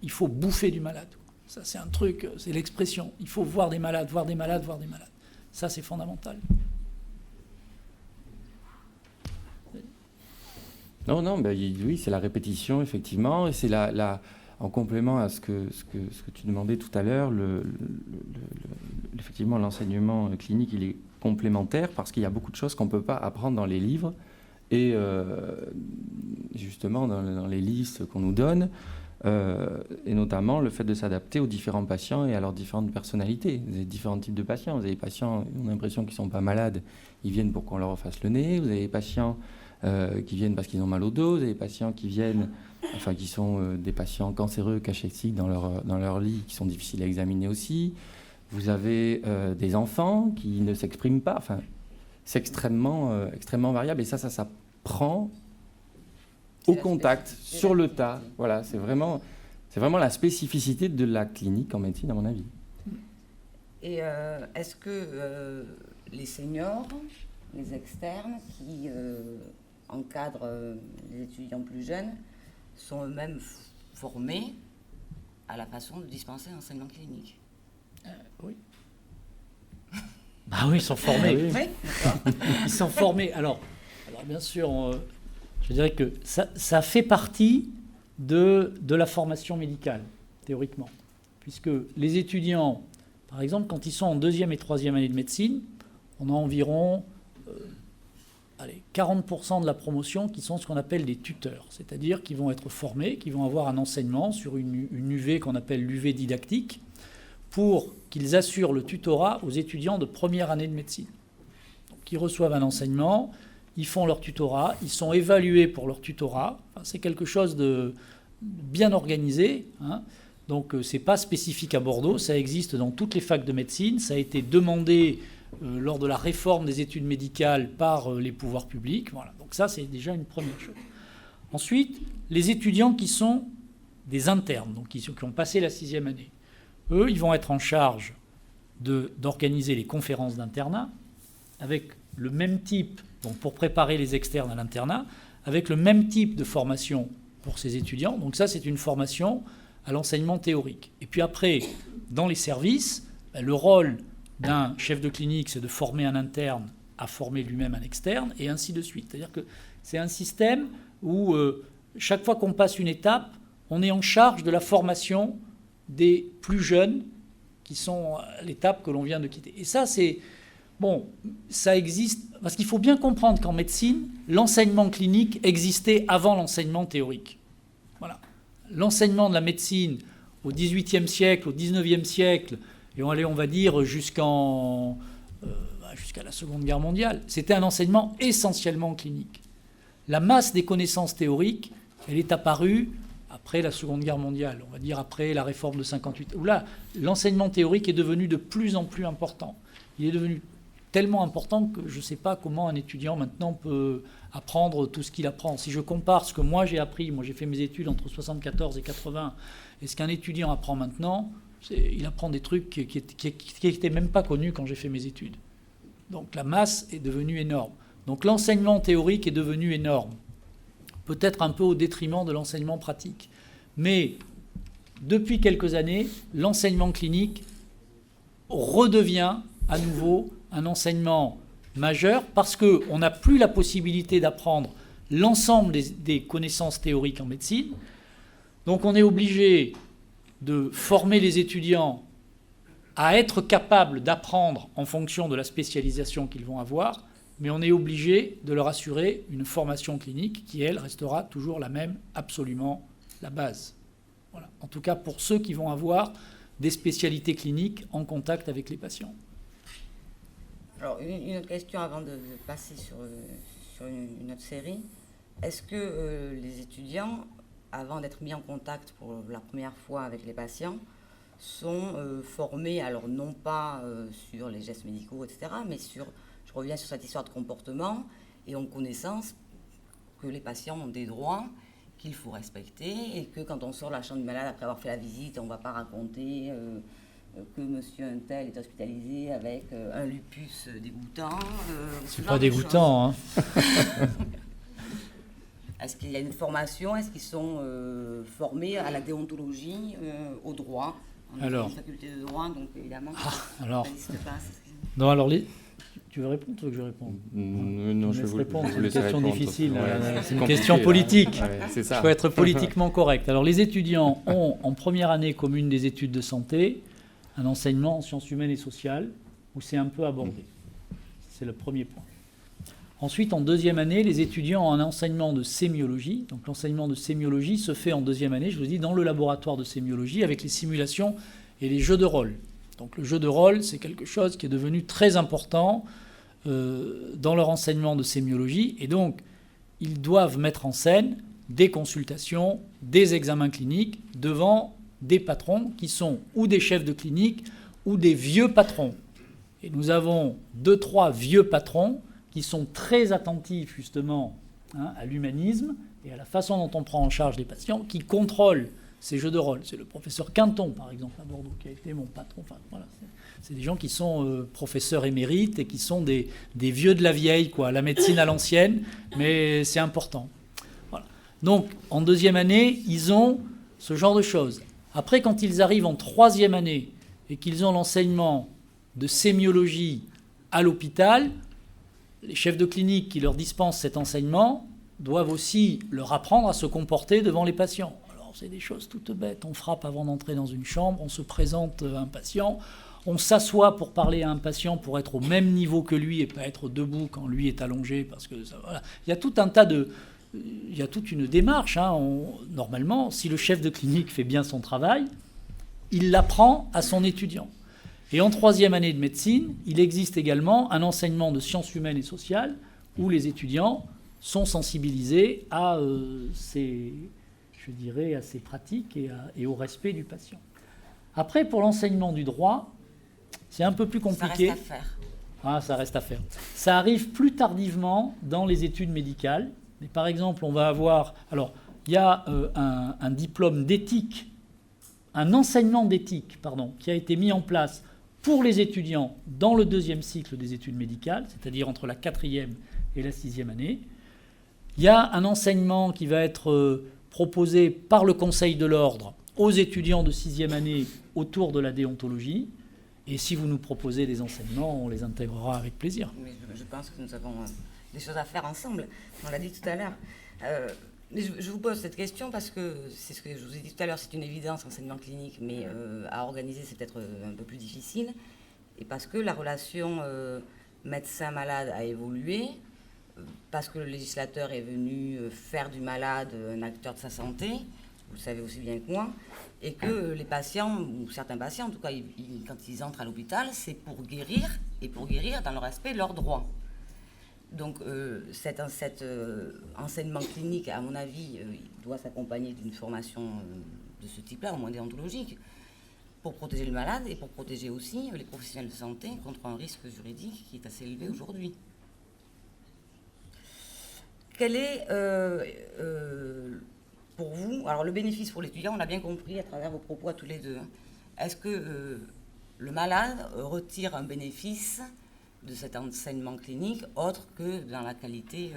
B: il faut bouffer du malade. Ça, c'est un truc, c'est l'expression. Il faut voir des malades, voir des malades, voir des malades. Ça, c'est fondamental.
C: Non, oui, c'est la répétition, effectivement, et c'est en complément à ce que tu demandais tout à l'heure, effectivement, l'enseignement clinique, il est complémentaire parce qu'il y a beaucoup de choses qu'on ne peut pas apprendre dans les livres et justement dans les listes qu'on nous donne, et notamment le fait de s'adapter aux différents patients et à leurs différentes personnalités. Vous avez différents types de patients. Vous avez des patients qui ont l'impression qu'ils ne sont pas malades, ils viennent pour qu'on leur refasse le nez. Vous avez des patients qui viennent parce qu'ils ont mal au dos. Vous avez des patients qui viennent, qui sont des patients cancéreux, cachextiques dans leur lit, qui sont difficiles à examiner aussi. Vous avez des enfants qui ne s'expriment pas. Enfin, c'est extrêmement variable. Et ça s'apprend au contact, sur le tas. Voilà, c'est vraiment la spécificité de la clinique en médecine, à mon avis.
A: Et est-ce que les seniors, les externes qui encadrent les étudiants plus jeunes sont eux-mêmes formés à la façon de dispenser l'enseignement clinique?
B: Oui. Ah oui, ils sont formés.
A: Oui.
B: Ils sont formés. Alors bien sûr, je dirais que ça fait partie de la formation médicale, théoriquement. Puisque les étudiants, par exemple, quand ils sont en 2e et 3e année de médecine, on a environ 40% de la promotion qui sont ce qu'on appelle des tuteurs. C'est-à-dire qu'ils vont être formés, qui vont avoir un enseignement sur une UV qu'on appelle l'UV didactique, pour qu'ils assurent le tutorat aux étudiants de première année de médecine. Donc, ils reçoivent un enseignement, ils font leur tutorat, ils sont évalués pour leur tutorat. Enfin, c'est quelque chose de bien organisé. Donc, ce n'est pas spécifique à Bordeaux, ça existe dans toutes les facs de médecine. Ça a été demandé lors de la réforme des études médicales par les pouvoirs publics. Voilà. Donc ça, c'est déjà une première chose. Ensuite, les étudiants qui sont des internes, donc qui ont passé la 6e année. Eux, ils vont être en charge d'organiser les conférences d'internat avec le même type, donc pour préparer les externes à l'internat, avec le même type de formation pour ces étudiants. Donc ça, c'est une formation à l'enseignement théorique. Et puis après, dans les services, le rôle d'un chef de clinique, c'est de former un interne à former lui-même un externe, et ainsi de suite. C'est-à-dire que c'est un système où chaque fois qu'on passe une étape, on est en charge de la formation des plus jeunes qui sont à l'étape que l'on vient de quitter. Et ça, ça existe, parce qu'il faut bien comprendre qu'en médecine, l'enseignement clinique existait avant l'enseignement théorique. Voilà. L'enseignement de la médecine au XVIIIe siècle, au XIXe siècle, et on va dire jusqu'à la Seconde Guerre mondiale, c'était un enseignement essentiellement clinique. La masse des connaissances théoriques, elle est apparue après la Seconde Guerre mondiale, on va dire après la réforme de 58, où là, l'enseignement théorique est devenu de plus en plus important. Il est devenu tellement important que je ne sais pas comment un étudiant maintenant peut apprendre tout ce qu'il apprend. Si je compare ce que moi j'ai appris, moi j'ai fait mes études entre 74 et 80, et ce qu'un étudiant apprend maintenant, il apprend des trucs qui n'étaient même pas connus quand j'ai fait mes études. Donc la masse est devenue énorme. Donc l'enseignement théorique est devenu énorme. Peut-être un peu au détriment de l'enseignement pratique. Mais depuis quelques années, l'enseignement clinique redevient à nouveau un enseignement majeur parce qu'on n'a plus la possibilité d'apprendre l'ensemble des connaissances théoriques en médecine. Donc on est obligé de former les étudiants à être capables d'apprendre en fonction de la spécialisation qu'ils vont avoir, mais on est obligé de leur assurer une formation clinique qui, elle, restera toujours la même, absolument la base. Voilà. En tout cas, pour ceux qui vont avoir des spécialités cliniques en contact avec les patients.
A: Alors, une autre question avant de passer sur une autre série. Est-ce que les étudiants, avant d'être mis en contact pour la première fois avec les patients, sont formés, alors non pas sur les gestes médicaux, etc., mais je reviens sur cette histoire de comportement, et ont connaissance que les patients ont des droits qu'il faut respecter, et que quand on sort de la chambre du malade après avoir fait la visite, on ne va pas raconter que monsieur un tel est hospitalisé avec un lupus dégoûtant.
B: C'est pas dégoûtant, hein.
A: Est-ce qu'il y a une formation? Est-ce qu'ils sont formés à la déontologie, au droit? On a une faculté de droit, donc évidemment, ça n'existe pas.
B: Non, alors Tu veux répondre ou tu veux que je réponde?
C: Non, je vais vous
B: répondre.
C: vous
B: C'est une
C: laisser
B: question
C: répondre.
B: difficile.
C: Ouais,
B: C'est une
C: compliqué,
B: question
C: là.
B: politique.
C: Ouais, c'est ça.
B: Il faut être politiquement correct. Alors, les étudiants ont, en première année commune des études de santé, un enseignement en sciences humaines et sociales, où c'est un peu abordé. C'est le premier point. Ensuite, en deuxième année, les étudiants ont un enseignement de sémiologie. Donc, l'enseignement de sémiologie se fait en deuxième année, je vous dis, dans le laboratoire de sémiologie, avec les simulations et les jeux de rôle. Donc, le jeu de rôle, c'est quelque chose qui est devenu très important dans leur enseignement de sémiologie. Et donc, ils doivent mettre en scène des consultations, des examens cliniques devant des patrons qui sont ou des chefs de clinique ou des vieux patrons. Et nous avons 2-3 vieux patrons qui sont très attentifs justement à l'humanisme et à la façon dont on prend en charge les patients, qui contrôlent ces jeux de rôle. C'est le professeur Quinton, par exemple, à Bordeaux, qui a été mon patron. Enfin, voilà, c'est des gens qui sont professeurs émérites et qui sont des vieux de la vieille, quoi, la médecine à l'ancienne, mais c'est important. Voilà. Donc, en deuxième année, ils ont ce genre de choses. Après, quand ils arrivent en troisième année et qu'ils ont l'enseignement de sémiologie à l'hôpital, les chefs de clinique qui leur dispensent cet enseignement doivent aussi leur apprendre à se comporter devant les patients. Alors, c'est des choses toutes bêtes. On frappe avant d'entrer dans une chambre, on se présente à un patient, on s'assoit pour parler à un patient pour être au même niveau que lui et pas être debout quand lui est allongé. Parce que ça, voilà. Il y a tout un tas de... Il y a toute une démarche. Normalement, si le chef de clinique fait bien son travail, il l'apprend à son étudiant. Et en troisième année de médecine, il existe également un enseignement de sciences humaines et sociales où les étudiants sont sensibilisés à ces pratiques et au respect du patient. Après, pour l'enseignement du droit, c'est un peu plus compliqué.
A: Ça reste à faire.
B: Ça reste à faire. Ça arrive plus tardivement dans les études médicales. Mais par exemple, on va avoir... Alors, il y a un diplôme d'éthique, un enseignement d'éthique, qui a été mis en place pour les étudiants dans le deuxième cycle des études médicales, c'est-à-dire entre la 4e et la 6e année. Il y a un enseignement qui va être proposé par le Conseil de l'Ordre aux étudiants de 6e année autour de la déontologie. Et si vous nous proposez des enseignements, on les intégrera avec plaisir.
A: Mais je pense que nous avons des choses à faire ensemble. On l'a dit tout à l'heure. Mais je vous pose cette question parce que c'est ce que je vous ai dit tout à l'heure, c'est une évidence, enseignement clinique, mais à organiser, c'est peut-être un peu plus difficile. Et parce que la relation médecin-malade a évolué, parce que le législateur est venu faire du malade un acteur de sa santé, vous le savez aussi bien que moi, et que les patients, ou certains patients en tout cas, quand ils entrent à l'hôpital, c'est pour guérir, et pour guérir dans le respect de leurs droits. Donc cet enseignement clinique, à mon avis, il doit s'accompagner d'une formation de ce type-là, au moins déontologique, pour protéger le malade et pour protéger aussi les professionnels de santé contre un risque juridique qui est assez élevé aujourd'hui. Quel est, pour vous, alors le bénéfice pour l'étudiant, on l'a bien compris à travers vos propos à tous les deux, est-ce que le malade retire un bénéfice de cet enseignement clinique, autre que dans la qualité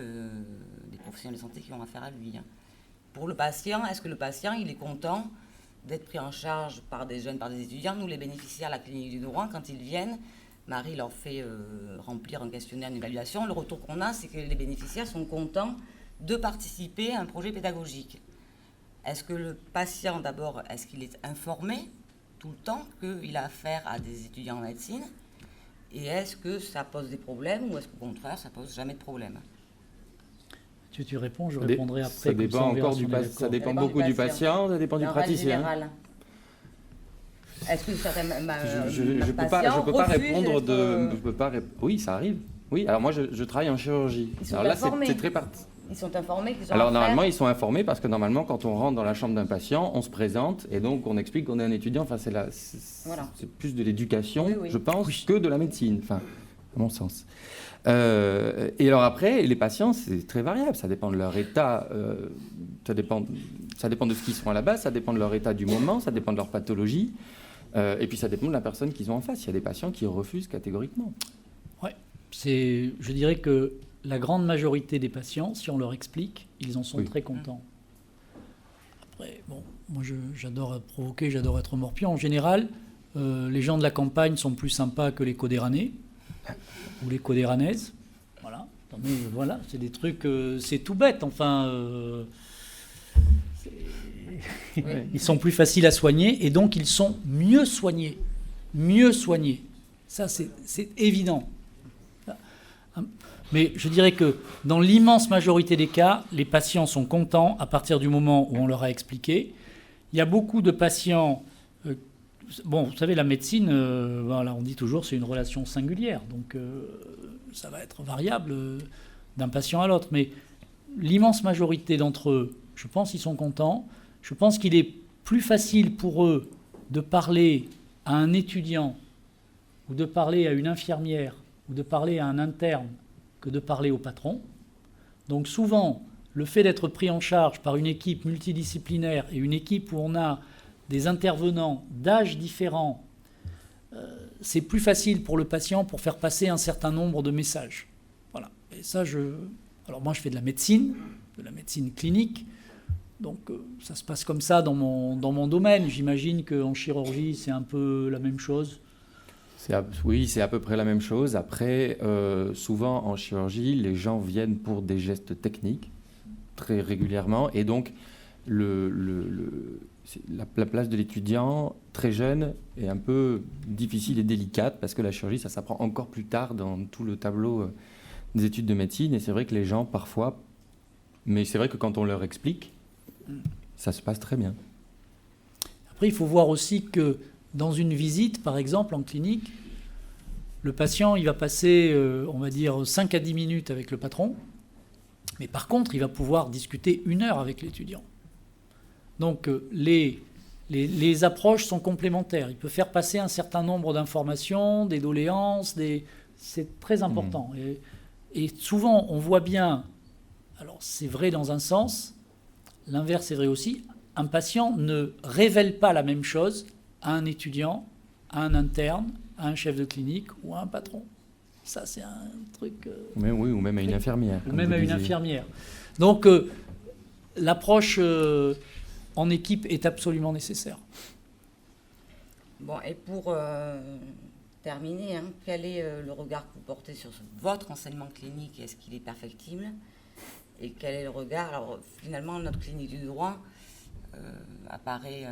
A: des professionnels de santé qui ont affaire à lui. Pour le patient, est-ce que le patient, il est content d'être pris en charge par des jeunes, par des étudiants? Nous, les bénéficiaires à la clinique du droit, quand ils viennent, Marie leur fait remplir un questionnaire, une évaluation. Le retour qu'on a, c'est que les bénéficiaires sont contents de participer à un projet pédagogique. Est-ce que le patient, d'abord, est-ce qu'il est informé tout le temps qu'il a affaire à des étudiants en médecine? Et est-ce que ça pose des problèmes ou est-ce qu'au contraire, ça pose jamais de problème?
B: Tu réponds, je répondrai après.
C: Ça dépend encore ça dépend beaucoup du patient, ça dépend du praticien.
A: Est-ce que certains
C: je peux pas répondre Oui, ça arrive. Oui, alors moi je travaille en chirurgie. Alors là c'est très
A: Ils sont informés qu'ils ont
C: Alors normalement ils sont informés parce que normalement quand on rentre dans la chambre d'un patient, on se présente et donc on explique qu'on est un étudiant. Enfin c'est plus de l'éducation, je pense, que de la médecine. Enfin, à mon sens. Et alors après, les patients, c'est très variable. Ça dépend de leur état. Ça dépend de ce qu'ils sont à la base. Ça dépend de leur état du moment. Ça dépend de leur pathologie. Et puis ça dépend de la personne qu'ils ont en face. Il y a des patients qui refusent catégoriquement.
B: Oui, je dirais que la grande majorité des patients, si on leur explique, ils en sont très contents. Après, bon, moi j'adore provoquer, j'adore être morpion. En général, les gens de la campagne sont plus sympas que les codéranés. ou les codéranaises. Voilà. Mais voilà, c'est des trucs, c'est tout bête. Enfin, ils sont plus faciles à soigner et donc ils sont mieux soignés. Mieux soignés. Ça, c'est évident. Mais je dirais que dans l'immense majorité des cas, les patients sont contents à partir du moment où on leur a expliqué. Il y a beaucoup de patients... bon, vous savez, la médecine, voilà, on dit toujours c'est une relation singulière. Donc, ça va être variable d'un patient à l'autre. Mais l'immense majorité d'entre eux, je pense qu'ils sont contents. Je pense qu'il est plus facile pour eux de parler à un étudiant ou de parler à une infirmière ou de parler à un interne que de parler au patron. Donc souvent, le fait d'être pris en charge par une équipe multidisciplinaire et une équipe où on a des intervenants d'âges différents, c'est plus facile pour le patient pour faire passer un certain nombre de messages. Voilà. Et ça, alors moi, je fais de la médecine clinique. Donc ça se passe comme ça dans mon domaine. J'imagine qu'en chirurgie, c'est un peu la même chose.
C: Oui, c'est à peu près la même chose. Après, souvent en chirurgie, les gens viennent pour des gestes techniques très régulièrement. Et donc, la place de l'étudiant très jeune est un peu difficile et délicate parce que la chirurgie, ça s'apprend encore plus tard dans tout le tableau des études de médecine. Et c'est vrai que les gens, parfois... Mais c'est vrai que quand on leur explique, ça se passe très bien.
B: Après, il faut voir aussi que dans une visite, par exemple, en clinique, le patient, il va passer, on va dire, 5 à 10 minutes avec le patron, mais par contre, il va pouvoir discuter 1 heure avec l'étudiant. Donc, les approches sont complémentaires. Il peut faire passer un certain nombre d'informations, des doléances, c'est très important. Et souvent, on voit bien, alors c'est vrai dans un sens, l'inverse est vrai aussi, un patient ne révèle pas la même chose à un étudiant, à un interne, à un chef de clinique ou à un patron. Ça, c'est un truc...
C: Mais oui, ou même à une infirmière.
B: Ou même à une infirmière. Donc, l'approche en équipe est absolument nécessaire.
A: Bon, et pour terminer, quel est le regard que vous portez sur votre enseignement clinique? Est-ce qu'il est perfectible? Et quel est le regard? Alors, finalement, notre clinique du droit apparaît...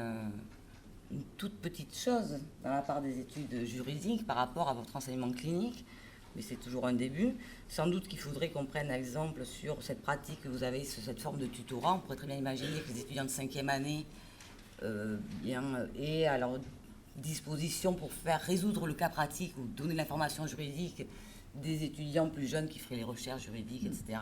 A: une toute petite chose dans la part des études juridiques par rapport à votre enseignement clinique, mais c'est toujours un début. Sans doute qu'il faudrait qu'on prenne exemple sur cette pratique que vous avez, sur cette forme de tutorat. On pourrait très bien imaginer que les étudiants de 5e année aient à leur disposition pour faire résoudre le cas pratique ou donner l'information juridique des étudiants plus jeunes qui feraient les recherches juridiques, etc.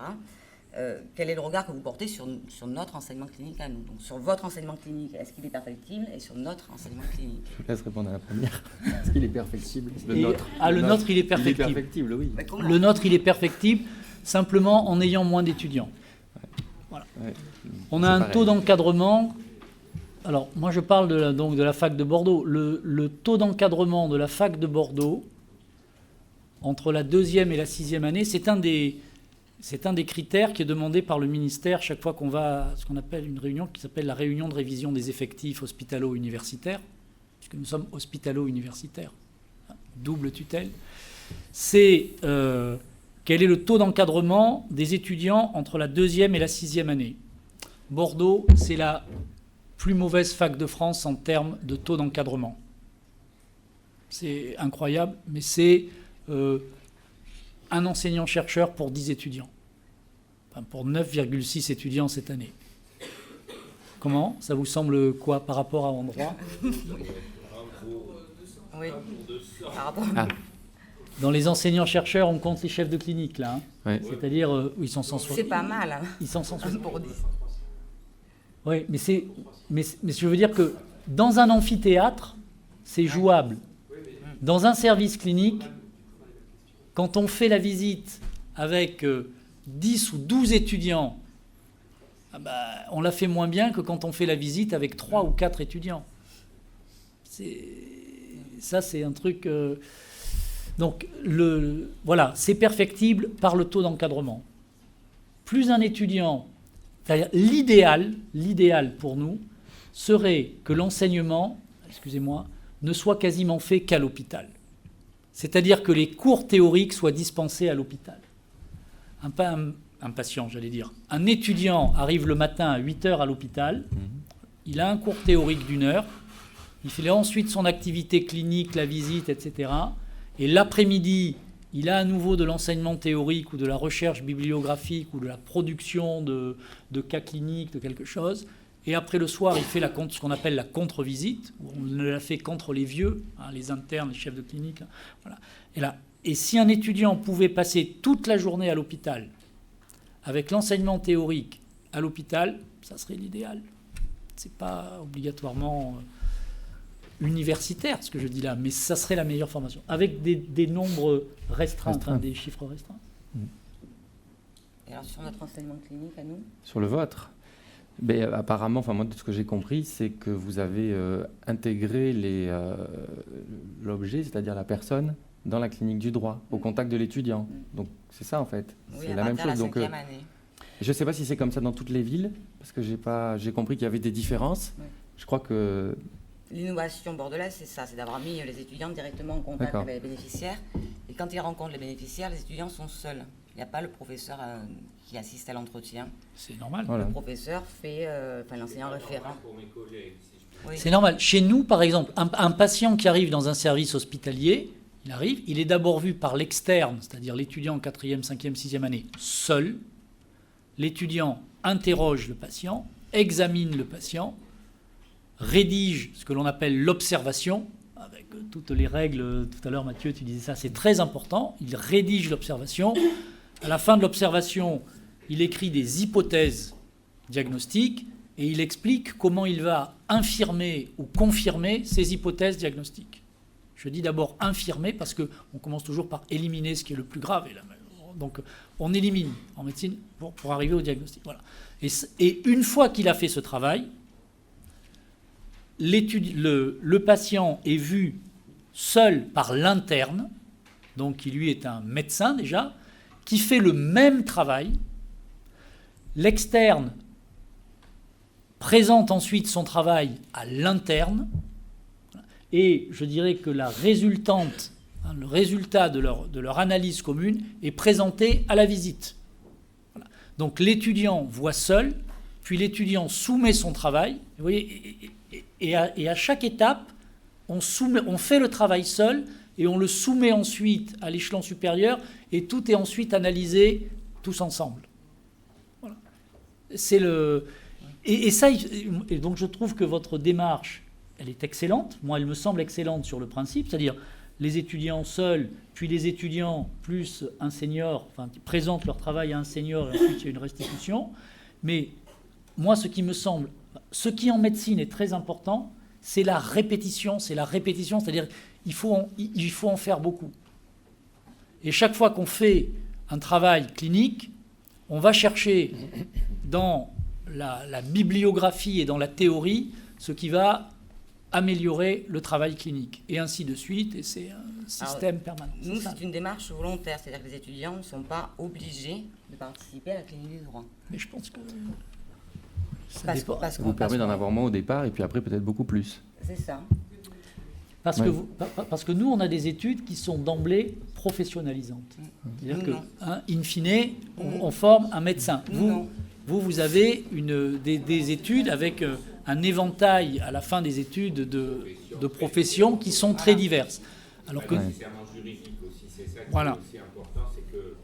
A: Quel est le regard que vous portez sur notre enseignement clinique à nous? Donc sur votre enseignement clinique, est-ce qu'il est perfectible? Et sur notre enseignement clinique?
C: Je vous laisse répondre à la première. Est-ce qu'il est perfectible?
B: Le nôtre, il est perfectible.
C: Il est perfectible, oui.
B: Le nôtre, il est perfectible, simplement en ayant moins d'étudiants. Voilà.
C: Ouais.
B: On a un taux d'encadrement... Alors, moi, je parle de la fac de Bordeaux. Le taux d'encadrement de la fac de Bordeaux, entre la 2e et la 6e année, c'est un des critères qui est demandé par le ministère chaque fois qu'on va à ce qu'on appelle une réunion qui s'appelle la réunion de révision des effectifs hospitalo-universitaires, puisque nous sommes hospitalo-universitaires, double tutelle. C'est quel est le taux d'encadrement des étudiants entre la 2e et la 6e année. Bordeaux, c'est la plus mauvaise fac de France en termes de taux d'encadrement. C'est incroyable, mais c'est... un enseignant-chercheur pour 10 étudiants. Enfin, pour 9,6 étudiants cette année. Comment? Ça vous semble quoi par rapport à endroit?
A: Oui. Par rapport...
B: Dans les enseignants-chercheurs, on compte les chefs de clinique, là.
C: Ouais.
B: C'est-à-dire, ils sont 160.
A: C'est pas mal.
B: Ils sont 160.
A: Pour 10.
B: Oui, mais je veux dire que dans un amphithéâtre, c'est jouable. Dans un service clinique, quand on fait la visite avec 10 ou 12 étudiants, on la fait moins bien que quand on fait la visite avec 3 ou 4 étudiants. Ça, c'est un truc... Donc, voilà, c'est perfectible par le taux d'encadrement. Plus un étudiant... C'est-à-dire l'idéal pour nous serait que l'enseignement, ne soit quasiment fait qu'à l'hôpital. C'est-à-dire que les cours théoriques soient dispensés à l'hôpital. Un patient, j'allais dire. Un étudiant arrive le matin à 8 h à l'hôpital, il a un cours théorique d'1 heure, il fait ensuite son activité clinique, la visite, etc. Et l'après-midi, il a à nouveau de l'enseignement théorique ou de la recherche bibliographique ou de la production de cas cliniques, de quelque chose. Et après le soir, il fait ce qu'on appelle la contre-visite, où on ne la fait qu'entre les vieux, les internes, les chefs de clinique. Voilà. Et si un étudiant pouvait passer toute la journée à l'hôpital, avec l'enseignement théorique à l'hôpital, ça serait l'idéal. Ce n'est pas obligatoirement universitaire, ce que je dis là, mais ça serait la meilleure formation, avec des nombres restreints, des chiffres restreints.
A: Et alors sur notre enseignement clinique à nous ?
C: Sur le vôtre ? Mais apparemment, moi, de ce que j'ai compris, c'est que vous avez intégré l'objet, c'est-à-dire la personne, dans la clinique du droit, au contact de l'étudiant. Donc c'est ça en fait,
A: oui,
C: c'est la même chose.
A: Donc, année.
C: Je ne sais pas si c'est comme ça dans toutes les villes, parce que j'ai compris qu'il y avait des différences. Oui. Je crois que...
A: L'innovation bordelaise, c'est ça, c'est d'avoir mis les étudiants directement en contact avec les bénéficiaires. Et quand ils rencontrent les bénéficiaires, les étudiants sont seuls. Il n'y a pas le professeur qui assiste à l'entretien.
B: C'est normal.
A: Voilà. Le professeur fait, l'enseignant référent.
B: Oui. C'est normal. Chez nous, par exemple, un patient qui arrive dans un service hospitalier, il est d'abord vu par l'externe, c'est-à-dire l'étudiant en 4e, 5e, 6e année, seul. L'étudiant interroge le patient, examine le patient, rédige ce que l'on appelle l'observation, avec toutes les règles. Tout à l'heure, Mathieu, tu disais ça, c'est très important. Il rédige l'observation. À la fin de l'observation, il écrit des hypothèses diagnostiques et il explique comment il va infirmer ou confirmer ces hypothèses diagnostiques. Je dis d'abord infirmer parce qu'on commence toujours par éliminer ce qui est le plus grave. Donc on élimine en médecine pour arriver au diagnostic. Voilà. Et une fois qu'il a fait ce travail, le patient est vu seul par l'interne, donc qui lui est un médecin déjà, qui fait le même travail. L'externe présente ensuite son travail à l'interne, et je dirais que le résultat de leur analyse commune est présenté à la visite. Voilà. Donc l'étudiant voit seul, puis l'étudiant soumet son travail. Vous voyez, et à chaque étape, on fait le travail seul et on le soumet ensuite à l'échelon supérieur et tout est ensuite analysé tous ensemble. Voilà. Et donc je trouve que votre démarche, elle est excellente. Moi, elle me semble excellente sur le principe, c'est-à-dire les étudiants seuls, puis les étudiants plus un senior, qui présentent leur travail à un senior et ensuite il y a une restitution. Mais moi, ce qui en médecine est très important, c'est la répétition, c'est-à-dire il faut en faire beaucoup. Et chaque fois qu'on fait un travail clinique, on va chercher dans la bibliographie et dans la théorie ce qui va améliorer le travail clinique, et ainsi de suite, et c'est un système permanent.
A: Nous, c'est une démarche volontaire, c'est-à-dire que les étudiants ne sont pas obligés de participer à la clinique du droit.
B: Mais je pense que
C: ça vous permet d'en avoir moins au départ, et puis après peut-être beaucoup plus.
A: C'est ça.
B: Parce que nous, on a des études qui sont d'emblée professionnalisantes. C'est-à-dire que, in fine, on forme un médecin. Vous avez des études avec un éventail à la fin des études de professions qui sont très diverses. Alors que
D: nécessairement juridique aussi, c'est ça qui est aussi important, c'est que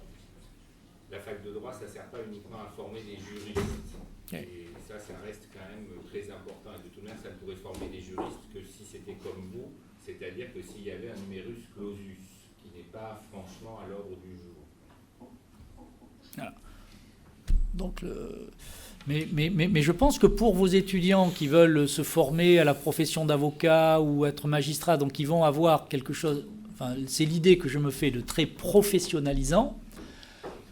D: la fac de droit, ça ne sert pas uniquement à former des juristes. Et ça reste quand même très important. Et de toute manière, ça ne pourrait former des juristes que si c'était comme vous, c'est-à-dire que s'il y avait un numerus clausus, qui n'est pas franchement à l'ordre du jour.
B: Voilà. Donc, mais je pense que pour vos étudiants qui veulent se former à la profession d'avocat ou être magistrat, donc ils vont avoir quelque chose, c'est l'idée que je me fais de très professionnalisant,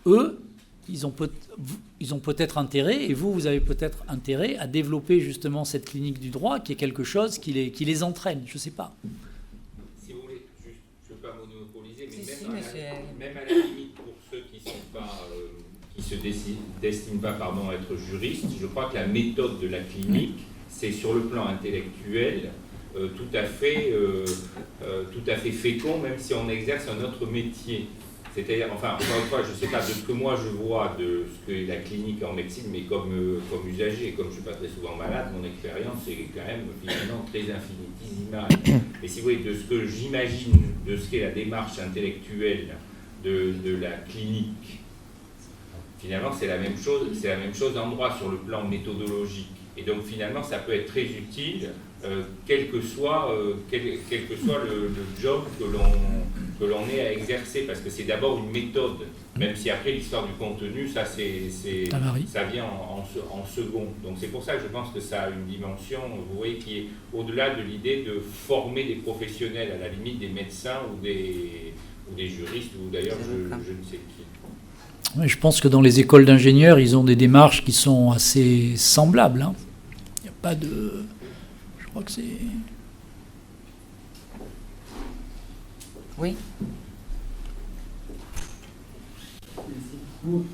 B: eux, ils ont peut-être intérêt, et vous avez peut-être intérêt à développer justement cette clinique du droit, qui est quelque chose qui les entraîne, je ne sais pas.
D: Si vous voulez, je ne veux pas monopoliser, mais même à la limite pour ceux qui ne sont pas... qui ne se destinent pas à être juristes, je crois que la méthode de la clinique, c'est sur le plan intellectuel tout à fait fécond, même si on exerce un autre métier. C'est-à-dire, enfin, encore une fois, je ne sais pas, de ce que moi je vois de ce qu'est la clinique en médecine, mais comme usager, et comme je ne suis pas très souvent malade, mon expérience est quand même finalement très infinitésimale. Et si vous voulez, de ce que j'imagine, de ce qu'est la démarche intellectuelle de la clinique, finalement c'est la même chose en droit sur le plan méthodologique. Et donc finalement ça peut être très utile, quel que soit le job que l'on ait à exercer, parce que c'est d'abord une méthode, même si après l'histoire du contenu, ça vient en second. Donc c'est pour ça que je pense que ça a une dimension, vous voyez, qui est au-delà de l'idée de former des professionnels, à la limite des médecins ou des juristes, ou d'ailleurs je ne sais qui.
B: Oui, je pense que dans les écoles d'ingénieurs, ils ont des démarches qui sont assez semblables. Hein. Il n'y a pas de... Je crois que c'est...
A: Oui.
E: Merci beaucoup.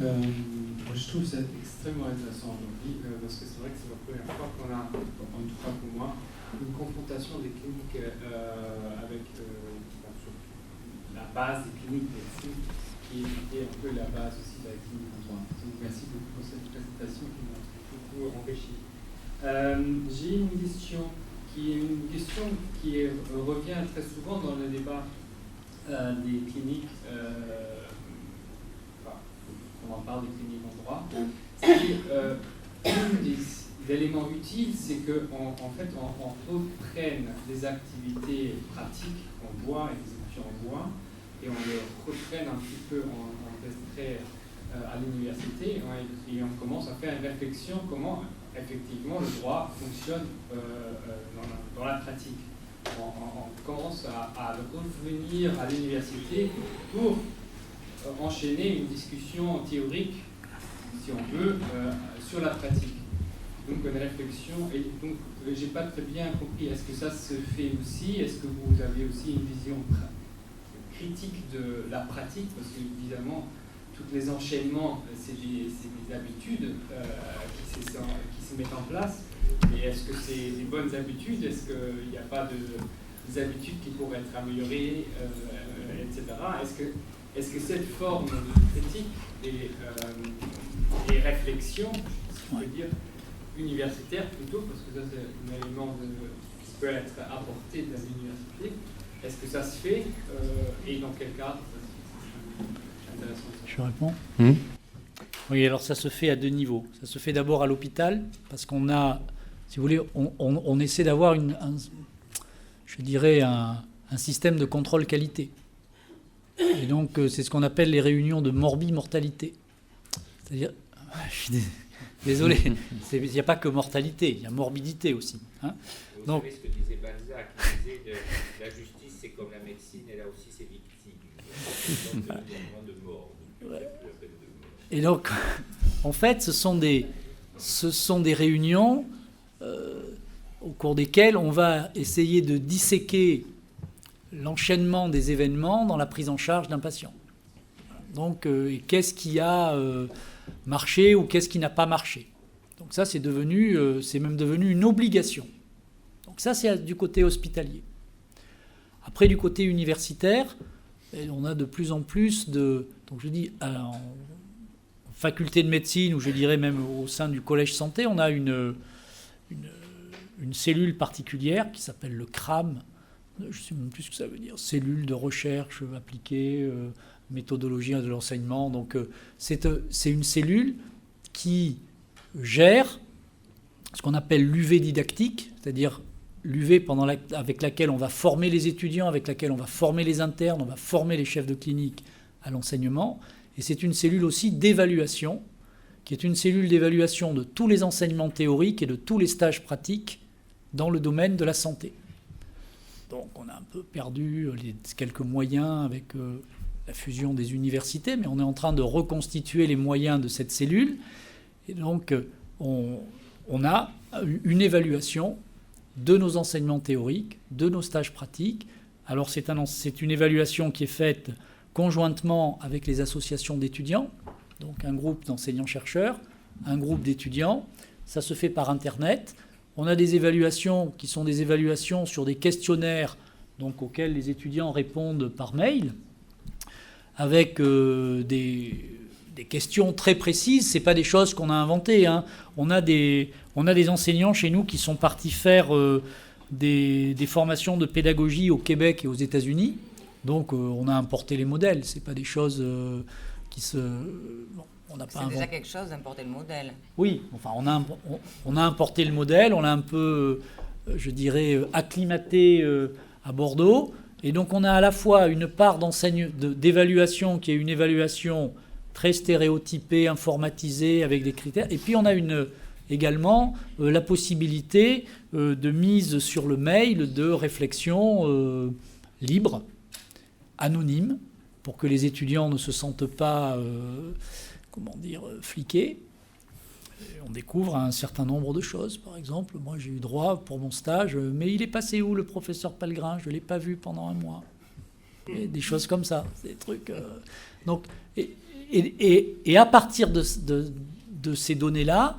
E: Je trouve ça extrêmement intéressant aujourd'hui, parce que c'est vrai que c'est la première fois qu'on a, en tout cas pour moi, une confrontation des cliniques avec la base des cliniques médecine, qui est un peu la base aussi de la clinique en droit. Donc merci beaucoup pour cette présentation qui m'a beaucoup enrichi. J'ai une question qui revient très souvent dans le débat des cliniques, on en parle des cliniques en droit. Un des éléments utiles, c'est qu'en fait, on reprenne des activités pratiques qu'on voit et des études en voit, et on les reprenne un petit peu en extrait à l'université, et on commence à faire une réflexion comment effectivement le droit fonctionne dans la pratique. On commence à revenir à l'université pour enchaîner une discussion théorique, si on veut, sur la pratique. Donc une réflexion, et donc j'ai pas très bien compris, est-ce que ça se fait aussi, est-ce que vous avez aussi une vision critique de la pratique, parce que évidemment tous les enchaînements c'est des habitudes qui se mettent en place, et est-ce que c'est des bonnes habitudes, est-ce qu'il n'y a pas des habitudes qui pourraient être améliorées, etc. Est-ce que cette forme de critique et réflexion, si on peut dire, universitaire plutôt, parce que ça c'est un élément qui peut être apporté de l'université, est-ce que ça se fait et dans quel cadre? C'est intéressant.
B: Je réponds. Oui, alors ça se fait à deux niveaux. Ça se fait d'abord à l'hôpital, parce qu'on a, si vous voulez, on essaie d'avoir un système de contrôle qualité. Et donc, c'est ce qu'on appelle les réunions de morbimortalité. C'est-à-dire, je suis désolé, il n'y a pas que mortalité, il y a morbidité aussi. Hein.
D: Vous
B: donc,
D: savez ce que disait Balzac, il disait la justice, c'est comme la médecine, elle a aussi ses victimes. Donc, il y a moins de morts.
B: Et donc, en fait, ce sont des réunions au cours desquelles on va essayer de disséquer l'enchaînement des événements dans la prise en charge d'un patient. Donc, qu'est-ce qui a marché ou qu'est-ce qui n'a pas marché. Donc ça, c'est même devenu une obligation. Donc ça, c'est du côté hospitalier. Après, du côté universitaire, on a de plus en plus donc je dis, en faculté de médecine, ou je dirais même au sein du collège santé, on a une cellule particulière qui s'appelle le CRAM. Je ne sais même plus ce que ça veut dire. Cellule de recherche appliquée, méthodologie de l'enseignement. Donc c'est une cellule qui gère ce qu'on appelle l'UV didactique, c'est-à-dire l'UV avec laquelle on va former les étudiants, avec laquelle on va former les internes, on va former les chefs de clinique à l'enseignement. Et c'est une cellule aussi d'évaluation, qui est une cellule d'évaluation de tous les enseignements théoriques et de tous les stages pratiques dans le domaine de la santé. Donc on a un peu perdu quelques moyens avec la fusion des universités, mais on est en train de reconstituer les moyens de cette cellule. Et donc on a une évaluation de nos enseignements théoriques, de nos stages pratiques. Alors c'est une évaluation qui est faite conjointement avec les associations d'étudiants, donc un groupe d'enseignants-chercheurs, un groupe d'étudiants. Ça se fait par Internet. On a des évaluations qui sont des évaluations sur des questionnaires donc, auxquels les étudiants répondent par mail, avec des questions très précises. Ce n'est pas des choses qu'on a inventées. Hein. On a des enseignants chez nous qui sont partis faire des formations de pédagogie au Québec et aux États-Unis. Donc on a importé les modèles. Ce n'est pas des choses qui se... Bon, on n'a pas
A: c'est déjà quelque chose d'importer le modèle.
B: Oui, enfin on a importé le modèle, on l'a un peu, je dirais, acclimaté à Bordeaux. Et donc on a à la fois une part d'évaluation qui est une évaluation très stéréotypée, informatisée, avec des critères. Et puis on a également la possibilité de mise sur le mail de réflexion libre, anonyme, pour que les étudiants ne se sentent pas, fliqués. Et on découvre un certain nombre de choses. Par exemple, moi j'ai eu droit pour mon stage, mais il est passé où le professeur Pellegrin? Je ne l'ai pas vu pendant un mois. Et des choses comme ça, des trucs... Donc, et à partir de ces données-là,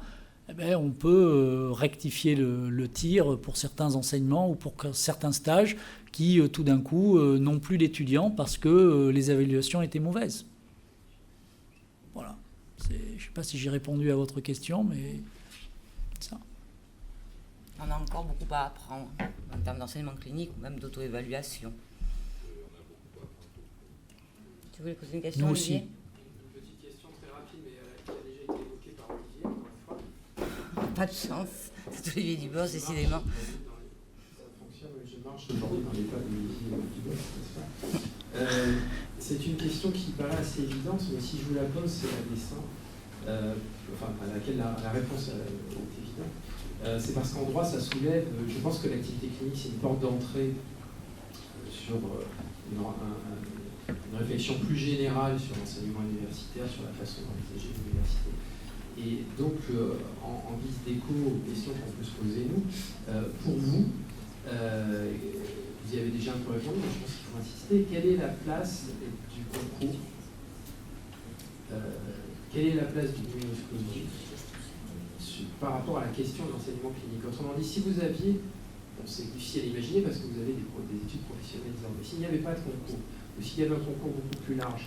B: eh bien, on peut rectifier le tir pour certains enseignements ou pour certains stages qui, tout d'un coup, n'ont plus d'étudiants parce que les évaluations étaient mauvaises. Voilà. Je ne sais pas si j'ai répondu à votre question, mais ça.
A: On a encore beaucoup à apprendre en termes d'enseignement clinique ou même d'auto-évaluation. Tu voulais poser une question,
B: Nous
A: Olivier?
B: aussi.
F: Une petite question très rapide, mais qui a déjà été évoquée par Olivier, encore une fois.
A: Pas de chance. C'est Olivier Dubos, décidément.
F: Ça fonctionne, je marche aujourd'hui dans les pas d'Olivier Dubos, n'est-ce pas? C'est une question qui paraît assez évidente, mais si je vous la pose, c'est à dessein, à laquelle la réponse est évidente. C'est parce qu'en droit, ça soulève, je pense que l'activité clinique, c'est une porte d'entrée sur une réflexion plus générale sur l'enseignement universitaire, sur la façon d'envisager l'université. Et donc, en guise d'écho aux questions qu'on peut se poser, nous, pour vous, vous y avez déjà un peu répondu, mais je pense qu'il faut insister, quelle est la place du concours, quelle est la place du numerus clausus par rapport à la question de l'enseignement clinique? Autrement dit, si vous aviez, bon, c'est difficile à imaginer parce que vous avez des études professionnelles désormais, s'il n'y avait pas de concours, ou s'il y avait un concours beaucoup plus large,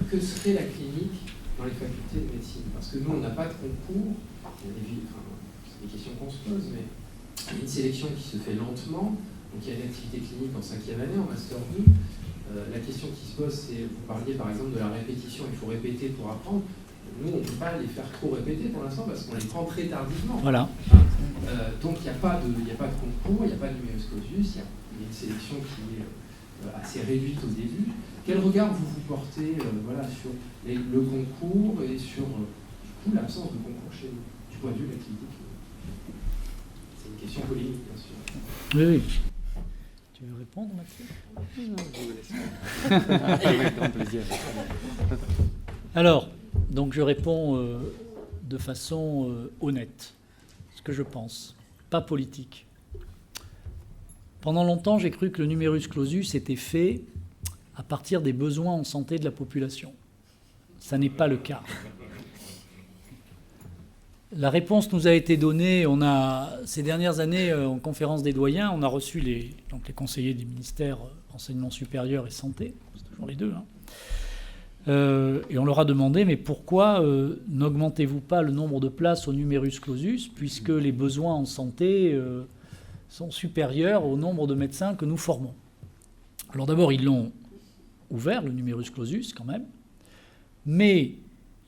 F: que serait la clinique dans les facultés de médecine? Parce que nous, on n'a pas de concours, c'est des questions qu'on se pose, mais il y a une sélection qui se fait lentement. Donc il y a une activité clinique en 5e année, en Master 2. La question qui se pose, c'est, vous parliez par exemple de la répétition, il faut répéter pour apprendre. Nous, on ne peut pas les faire trop répéter pour l'instant parce qu'on les prend très tardivement.
B: Voilà.
F: Donc il n'y a pas de concours, il n'y a pas de numerus clausus, il y a une sélection qui est assez réduite au début. Quel regard vous portez sur le concours et sur du coup l'absence de concours chez nous, du point de vue de l'activité clinique? C'est une question polémique, bien sûr.
B: Oui. Tu veux répondre, Mathieu?
C: Non, je vous laisse. Avec grand plaisir.
B: Alors, donc je réponds de façon honnête, ce que je pense, pas politique. Pendant longtemps, j'ai cru que le numerus clausus était fait à partir des besoins en santé de la population. Ça n'est pas le cas. La réponse nous a été donnée, ces dernières années, en conférence des doyens, on a reçu les conseillers des ministères enseignement supérieur et santé, c'est toujours les deux, et on leur a demandé, mais pourquoi n'augmentez-vous pas le nombre de places au numerus clausus, puisque les besoins en santé sont supérieurs au nombre de médecins que nous formons? Alors d'abord, ils l'ont ouvert, le numerus clausus, quand même, mais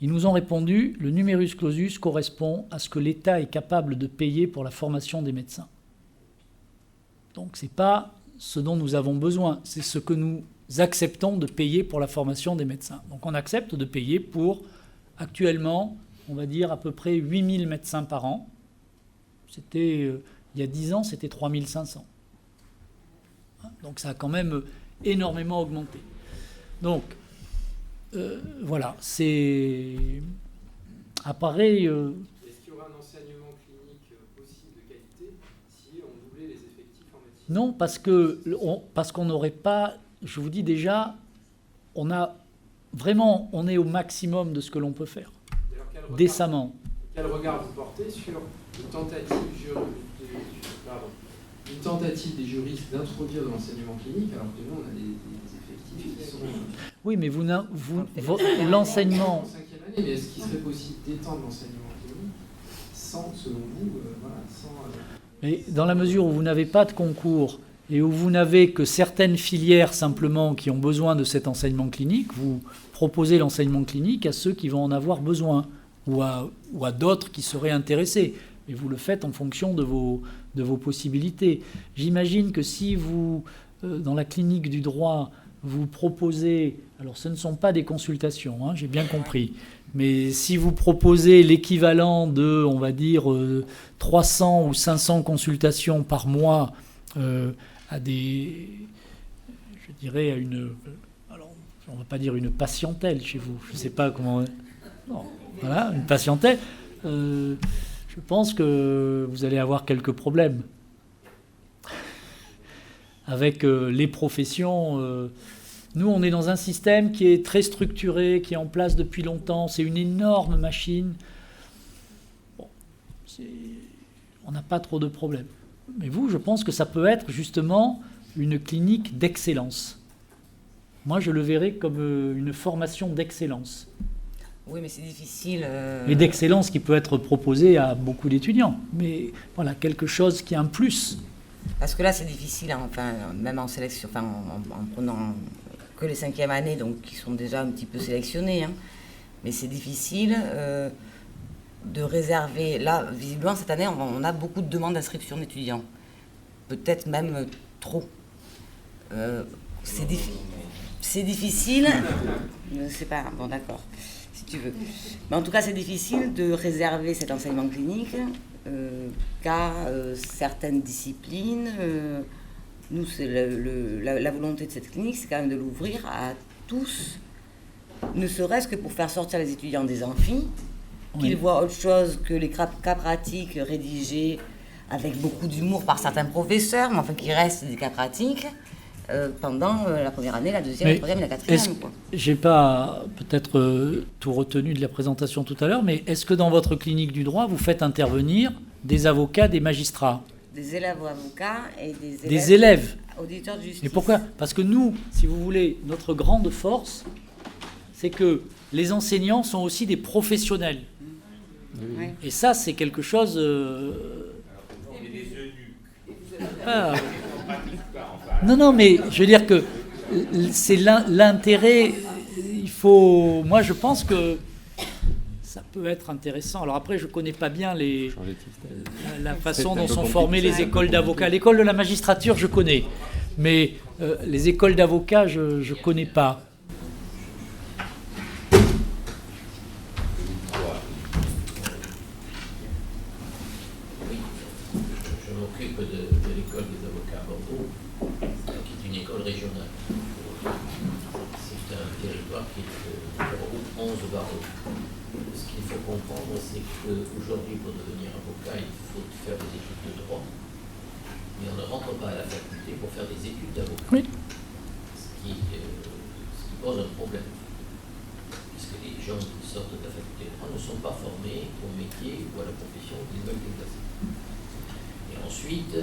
B: ils nous ont répondu, le numerus clausus correspond à ce que l'État est capable de payer pour la formation des médecins. Donc ce n'est pas ce dont nous avons besoin, c'est ce que nous acceptons de payer pour la formation des médecins. Donc on accepte de payer pour, actuellement, on va dire à peu près 8000 médecins par an. C'était, il y a 10 ans, c'était 3500. Donc ça a quand même énormément augmenté. Donc, voilà, c'est... apparaît...
F: Est-ce qu'il y aura un enseignement clinique possible de qualité si on doublait les effectifs en médecine?
B: Non, parce qu'on n'aurait pas... Je vous dis déjà, on est au maximum de ce que l'on peut faire, décemment.
F: Quel regard vous portez sur une tentative tentative des juristes d'introduire de l'enseignement clinique, alors que nous, on a des effectifs qui sont...
B: Oui, mais l'enseignement...
F: En 5e année, mais est-ce qu'il serait possible d'étendre l'enseignement clinique sans, selon vous,
B: Mais dans la mesure où vous n'avez pas de concours et où vous n'avez que certaines filières simplement qui ont besoin de cet enseignement clinique, vous proposez l'enseignement clinique à ceux qui vont en avoir besoin ou à d'autres qui seraient intéressés. Et vous le faites en fonction de vos possibilités. J'imagine que si vous, dans la clinique du droit, vous proposez, alors ce ne sont pas des consultations, hein, j'ai bien compris, mais si vous proposez l'équivalent de, on va dire, 300 ou 500 consultations par mois à des, je dirais, à une, alors on ne va pas dire une patientèle chez vous, je ne sais pas comment, non, voilà, une patientèle, je pense que vous allez avoir quelques problèmes avec les professions. Nous, on est dans un système qui est très structuré, qui est en place depuis longtemps. C'est une énorme machine. Bon, on n'a pas trop de problèmes. Mais vous, je pense que ça peut être justement une clinique d'excellence. Moi, je le verrais comme une formation d'excellence.
A: Oui, mais c'est difficile.
B: Et d'excellence qui peut être proposée à beaucoup d'étudiants. Mais voilà, quelque chose qui est un plus.
A: Parce que là, c'est difficile, hein, enfin, même en sélection, enfin, en prenant que les 5e années, donc qui sont déjà un petit peu sélectionnés. Hein. Mais c'est difficile de réserver. Là, visiblement, cette année, on a beaucoup de demandes d'inscription d'étudiants. Peut-être même trop. C'est difficile. Je ne sais pas. Bon, d'accord. Si tu veux. Mais en tout cas, c'est difficile de réserver cet enseignement clinique qu'à certaines disciplines. Nous, c'est la volonté de cette clinique, c'est quand même de l'ouvrir à tous, ne serait-ce que pour faire sortir les étudiants des amphis, qu'ils voient autre chose que les cas pratiques rédigés avec beaucoup d'humour par certains professeurs, mais enfin qui restent des cas pratiques. Pendant la première année, la deuxième, la troisième et la quatrième.
B: J'ai pas peut-être tout retenu de la présentation tout à l'heure, mais est-ce que dans votre clinique du droit, vous faites intervenir des avocats, des magistrats?
A: Des élèves avocats et
B: des élèves
A: auditeurs de justice.
B: Et pourquoi? Parce que nous, si vous voulez, notre grande force, c'est que les enseignants sont aussi des professionnels. Oui. Et ça, c'est quelque chose... Non, mais je veux dire que c'est l'intérêt. Il faut. Moi, je pense que ça peut être intéressant. Alors après, je ne connais pas bien la façon dont sont formées les écoles d'avocats. L'école de la magistrature, je connais. Mais les écoles d'avocats, je ne connais pas.
G: Je m'occupe de l'école des avocats à Bordeaux, qui est une école régionale. C'est un territoire qui est numéro 11 barreau. Ce qu'il faut comprendre, c'est qu'aujourd'hui, pour devenir avocat, il faut faire des études de droit, mais on ne rentre pas à la faculté pour faire des études d'avocat.
B: Oui.
G: Ce qui pose un problème, puisque les gens qui sortent de la faculté de droit ne sont pas formés au métier ou à la profession qu'ils veulent exercer. Et ensuite,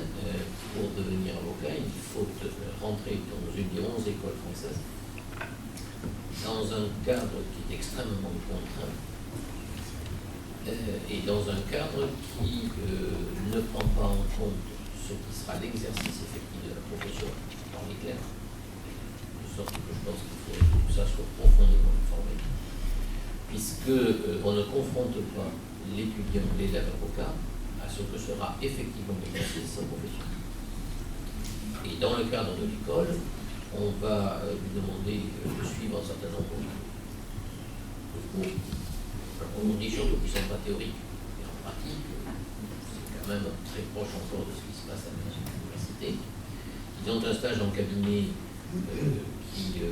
G: pour devenir avocat, il faut rentrer dans une des 11 écoles françaises, dans un cadre qui est extrêmement contraint, et dans un cadre qui ne prend pas en compte ce qui sera l'exercice effectif de la profession dans les clercs, de sorte que je pense qu'il faut que tout ça soit profondément informé, puisqu'on ne confronte pas l'étudiant, l'élève avocat, à ce que sera effectivement l'exercice de sa profession. Et dans le cadre de l'école, on va lui demander de suivre un certain nombre de cours. On dit surtout qu'ils ne sont pas théoriques, mais en pratique, c'est quand même très proche encore de ce qui se passe à l'université. Ils ont un stage en cabinet qui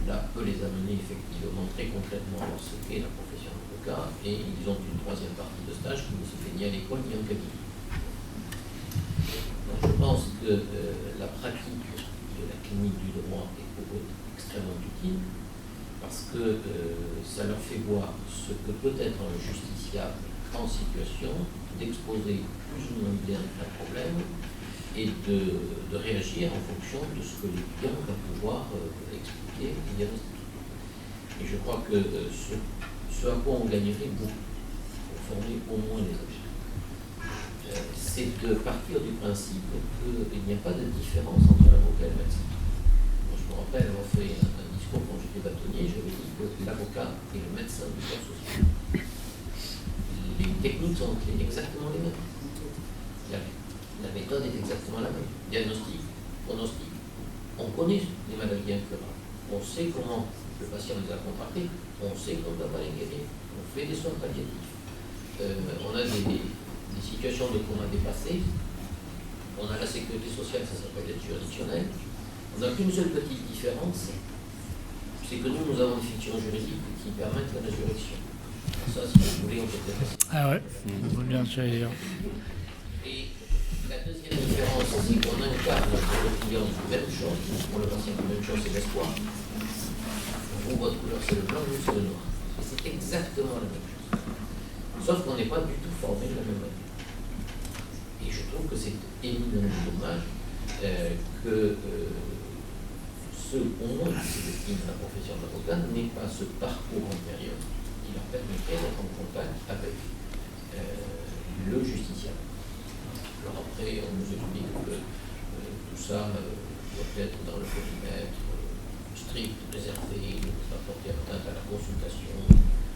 G: là, peut les amener effectivement très concrètement dans ce qu'est la profession d'avocat, et ils ont une troisième partie de stage qui ne se fait ni à l'école ni en cabinet. Donc je pense que la pratique de la clinique du droit est extrêmement utile, parce que ça leur fait voir ce que peut être un justiciable en situation d'exposer plus ou moins bien un problème, et de réagir en fonction de ce que l'étudiant va pouvoir expliquer et diagnostiquer. Et je crois que ce à quoi on gagnerait beaucoup, pour former au moins les objets, c'est de partir du principe qu'il n'y a pas de différence entre l'avocat et le médecin. Moi, je me rappelle avoir fait un discours quand j'étais bâtonnier, j'avais dit que l'avocat est le médecin du corps social. Les techniques sont exactement les mêmes. La méthode est exactement la même. Diagnostic, pronostic. On connaît les maladies incurables. On sait comment le patient les a contractées. On sait qu'on ne doit pas les guérir. On fait des soins palliatifs. On a des situations de coma dépassées. On a la sécurité sociale, ça s'appelle l'aide juridictionnelle. On n'a qu'une seule petite différence, c'est que nous avons des fictions juridiques qui permettent la résurrection. Ça, si vous voulez, on peut peut-être...
B: Ah ouais, on peut bien sûr.
G: Et la deuxième différence, c'est qu'on incarne pour le client la même chose, pour le patient la même chose, c'est l'espoir. Vous, votre couleur, c'est le blanc, nous, c'est le noir. Et c'est exactement la même chose. Sauf qu'on n'est pas du tout formé de la même manière. Et je trouve que c'est éminemment dommage que ceux au moins qui s'estiment la profession d'avocat n'aient pas ce parcours antérieur qui leur permettrait d'être en contact avec le justiciable. Alors après, on nous explique que tout ça doit être dans le périmètre strict, réservé, ne peut pas porter atteinte à la consultation,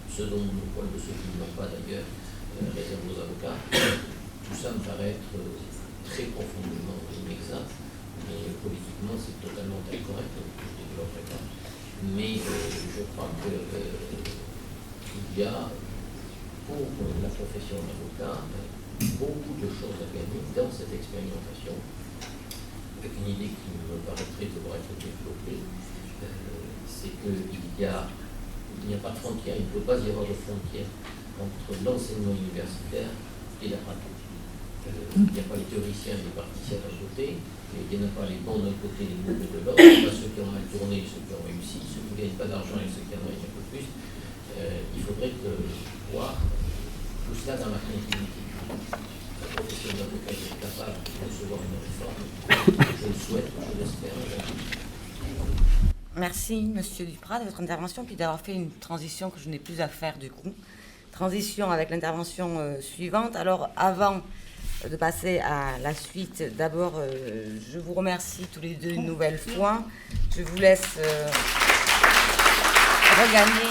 G: ce dont le poil de ceux qui ne l'ont pas d'ailleurs réservé aux avocats. Tout ça me paraît être très profondément inexact, mais politiquement c'est totalement incorrect, je développerai pas. Mais je crois qu'il y a pour la profession d'avocat beaucoup de choses à gagner dans cette expérimentation, avec une idée qui me paraîtrait devoir être développée, c'est qu'il n'y a pas de frontière, il ne peut pas y avoir de frontière entre l'enseignement universitaire et la pratique. Il n'y a pas les théoriciens et les praticiens d'un côté, il n'y en a pas les bons d'un côté, les mauvais de l'autre, il n'y a pas ceux qui ont mal tourné et ceux qui ont réussi, ceux qui ne gagnent pas d'argent et ceux qui en gagnent un peu plus. Il faudrait voir tout cela dans la continuité. La profession d'avocat est capable de recevoir une réforme. Je le souhaite, je l'espère.
A: Merci, Monsieur Duprat, de votre intervention, puis d'avoir fait une transition que je n'ai plus à faire du coup. Transition avec l'intervention suivante. Alors, avant de passer à la suite, d'abord, je vous remercie tous les deux une nouvelle fois. Je vous laisse regagner